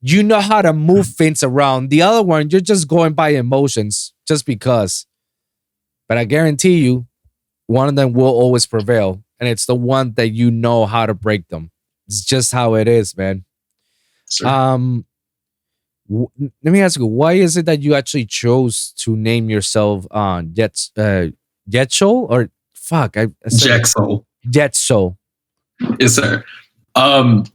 you know how to move things around. The other one, you're just going by emotions just because. But I guarantee you, one of them will always prevail. And it's the one that you know how to break them. It's just how it is, man. Sure. Let me ask you, why is it that you actually chose to name yourself Jexol or fuck? Jexol. Jexol. Yes, sir.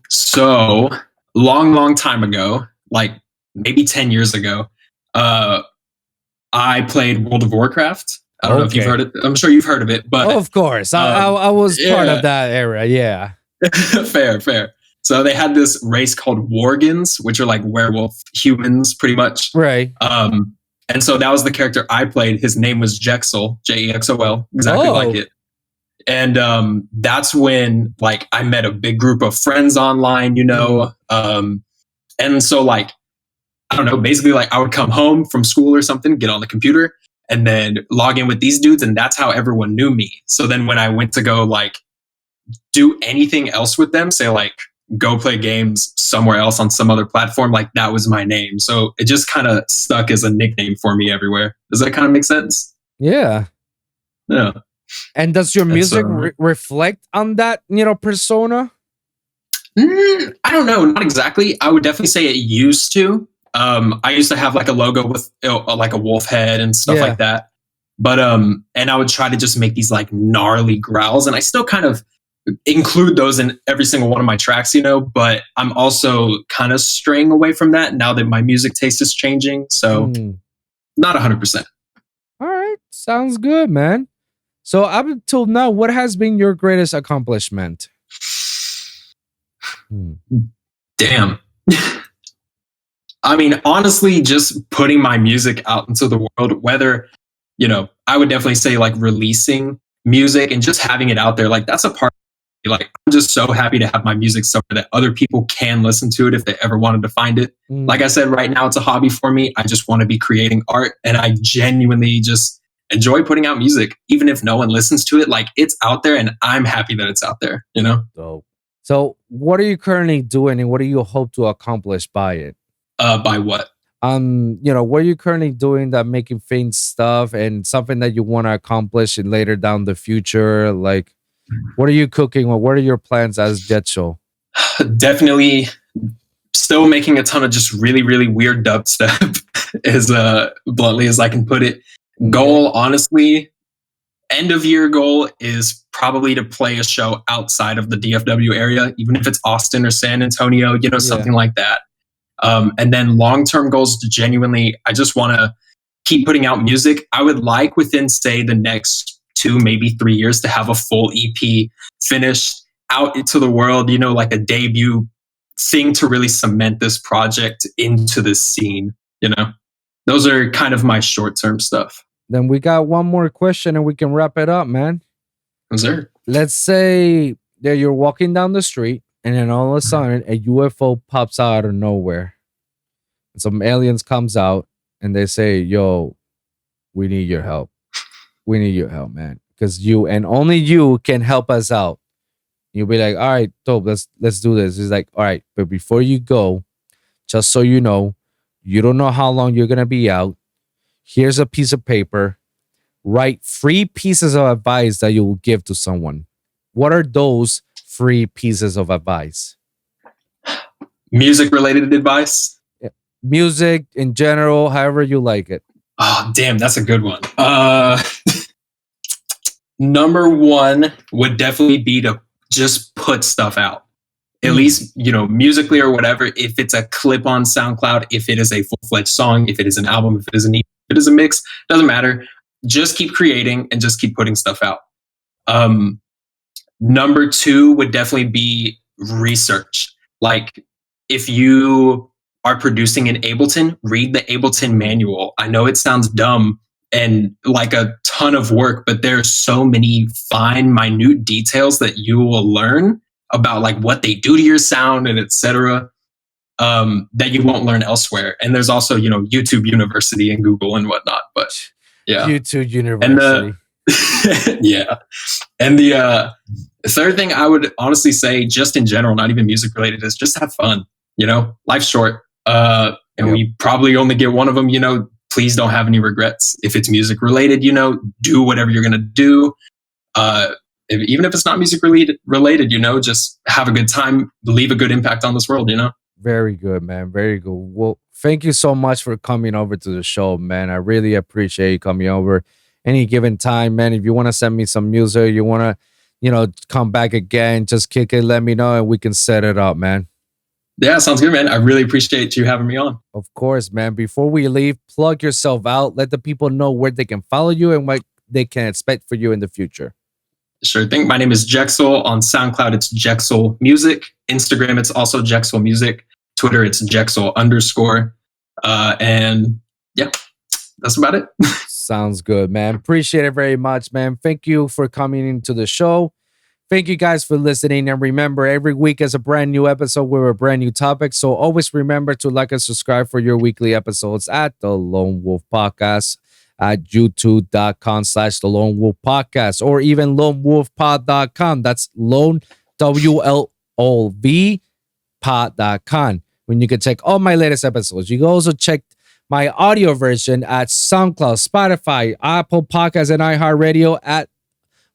So long time ago, like maybe 10 years ago, I played World of Warcraft. I don't know if you've heard it. I'm sure you've heard of it, but of course, I was part of that era. Yeah. Fair. So they had this race called Worgans, which are like werewolf humans, pretty much. Right. And so that was the character I played. His name was Jexol, Jexol, exactly like it. And that's when like I met a big group of friends online, and so like I don't know, basically like I would come home from school or something, get on the computer, and then log in with these dudes, and that's how everyone knew me. So then when I went to go like do anything else with them, say like go play games somewhere else on some other platform, like that was my name. So it just kind of stuck as a nickname for me everywhere. Does that kind of make sense? Yeah. Yeah. And does your music reflect on that, persona? I don't know, not exactly. I would definitely say it used to. I used to have like a logo with like a wolf head and stuff like that. But and I would try to just make these like gnarly growls, and I still kind of include those in every single one of my tracks, but I'm also kind of straying away from that now that my music taste is changing. So not 100%. All right. Sounds good, man. So up until now, what has been your greatest accomplishment? Damn. I mean, honestly, just putting my music out into the world, whether, I would definitely say like releasing music and just having it out there. Like that's a part. Like I'm just so happy to have my music somewhere that other people can listen to it if they ever wanted to find it. Like I said, right now it's a hobby for me. I just want to be creating art, and I genuinely just enjoy putting out music, even if no one listens to it. Like it's out there, and I'm happy that it's out there. Dope. So, what are you currently doing, and what do you hope to accomplish by it? By what? What are you currently doing that making things stuff and something that you want to accomplish later down the future, like? What are you cooking, or what are your plans as Jexol? Definitely still making a ton of just really, really weird dubstep, as bluntly as I can put it. Goal, honestly, end of year goal is probably to play a show outside of the DFW area, even if it's Austin or San Antonio, something like that. And then long-term goals to genuinely, I just want to keep putting out music. I would like within, say, the next 2, maybe 3 years to have a full EP finished out into the world, like a debut thing to really cement this project into this scene. Those are kind of my short-term stuff. Then we got one more question and we can wrap it up, man. Sir. Let's say that you're walking down the street and then all of a sudden a UFO pops out of nowhere. And some aliens comes out and they say, yo, we need your help. We need your help, man. Because you and only you can help us out. You'll be like, all right, dope, let's do this. It's like, all right, but before you go, just so you know, you don't know how long you're gonna be out. Here's a piece of paper. Write 3 pieces of advice that you will give to someone. What are those 3 pieces of advice? Music-related advice? Yeah. Music in general, however you like it. Oh, damn, that's a good one. Number 1 would definitely be to just put stuff out. At least, musically or whatever. If it's a clip on SoundCloud, if it is a full-fledged song, if it is an album, if it is an EP, if it is a mix, doesn't matter. Just keep creating and just keep putting stuff out. Number 2 would definitely be research. Like, if you are producing in Ableton, read the Ableton manual. I know it sounds dumb and like a ton of work, but there's so many fine, minute details that you will learn about, like, what they do to your sound and etc. That you won't learn elsewhere. And there's also, YouTube University and Google and whatnot. But yeah, YouTube University. And yeah. And the third thing I would honestly say, just in general, not even music related, is just have fun. Life's short. And we probably only get one of them. Please don't have any regrets. If it's music related, do whatever you're gonna do. Even if it's not music related, just have a good time, leave a good impact on this world, Very good, man. Very good. Well, thank you so much for coming over to the show, man. I really appreciate you coming over. Any given time, man, if you want to send me some music, you want to, come back again, just kick it, let me know, and we can set it up, man. Yeah, sounds good, man. I really appreciate you having me on. Of course, man. Before we leave, plug yourself out. Let the people know where they can follow you and what they can expect for you in the future. Sure thing. My name is Jexol. On SoundCloud, it's Jexol Music. Instagram, it's also Jexol Music. Twitter, it's Jexol_. And yeah, that's about it. Sounds good, man. Appreciate it very much, man. Thank you for coming into the show. Thank you guys for listening. And remember, every week is a brand new episode with a brand new topic. So always remember to like and subscribe for your weekly episodes at The Lone Wolv Podcast at youtube.com/The Lone Wolv Podcast, or even lonewolvpod.com. That's lone, WLOV pod.com. When you can check all my latest episodes. You can also check my audio version at SoundCloud, Spotify, Apple Podcasts, and iHeartRadio at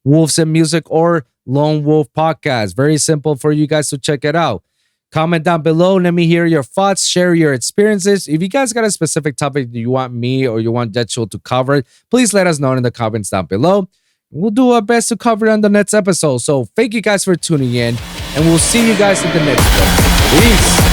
Wolves and Music or Lone Wolv Podcast. Very simple for you guys to check it out. Comment down below. Let me hear your thoughts. Share your experiences. If you guys got a specific topic that you want me or you want Jexol to cover, please let us know in the comments down below. We'll do our best to cover it on the next episode. So thank you guys for tuning in, and we'll see you guys in the next one. Peace.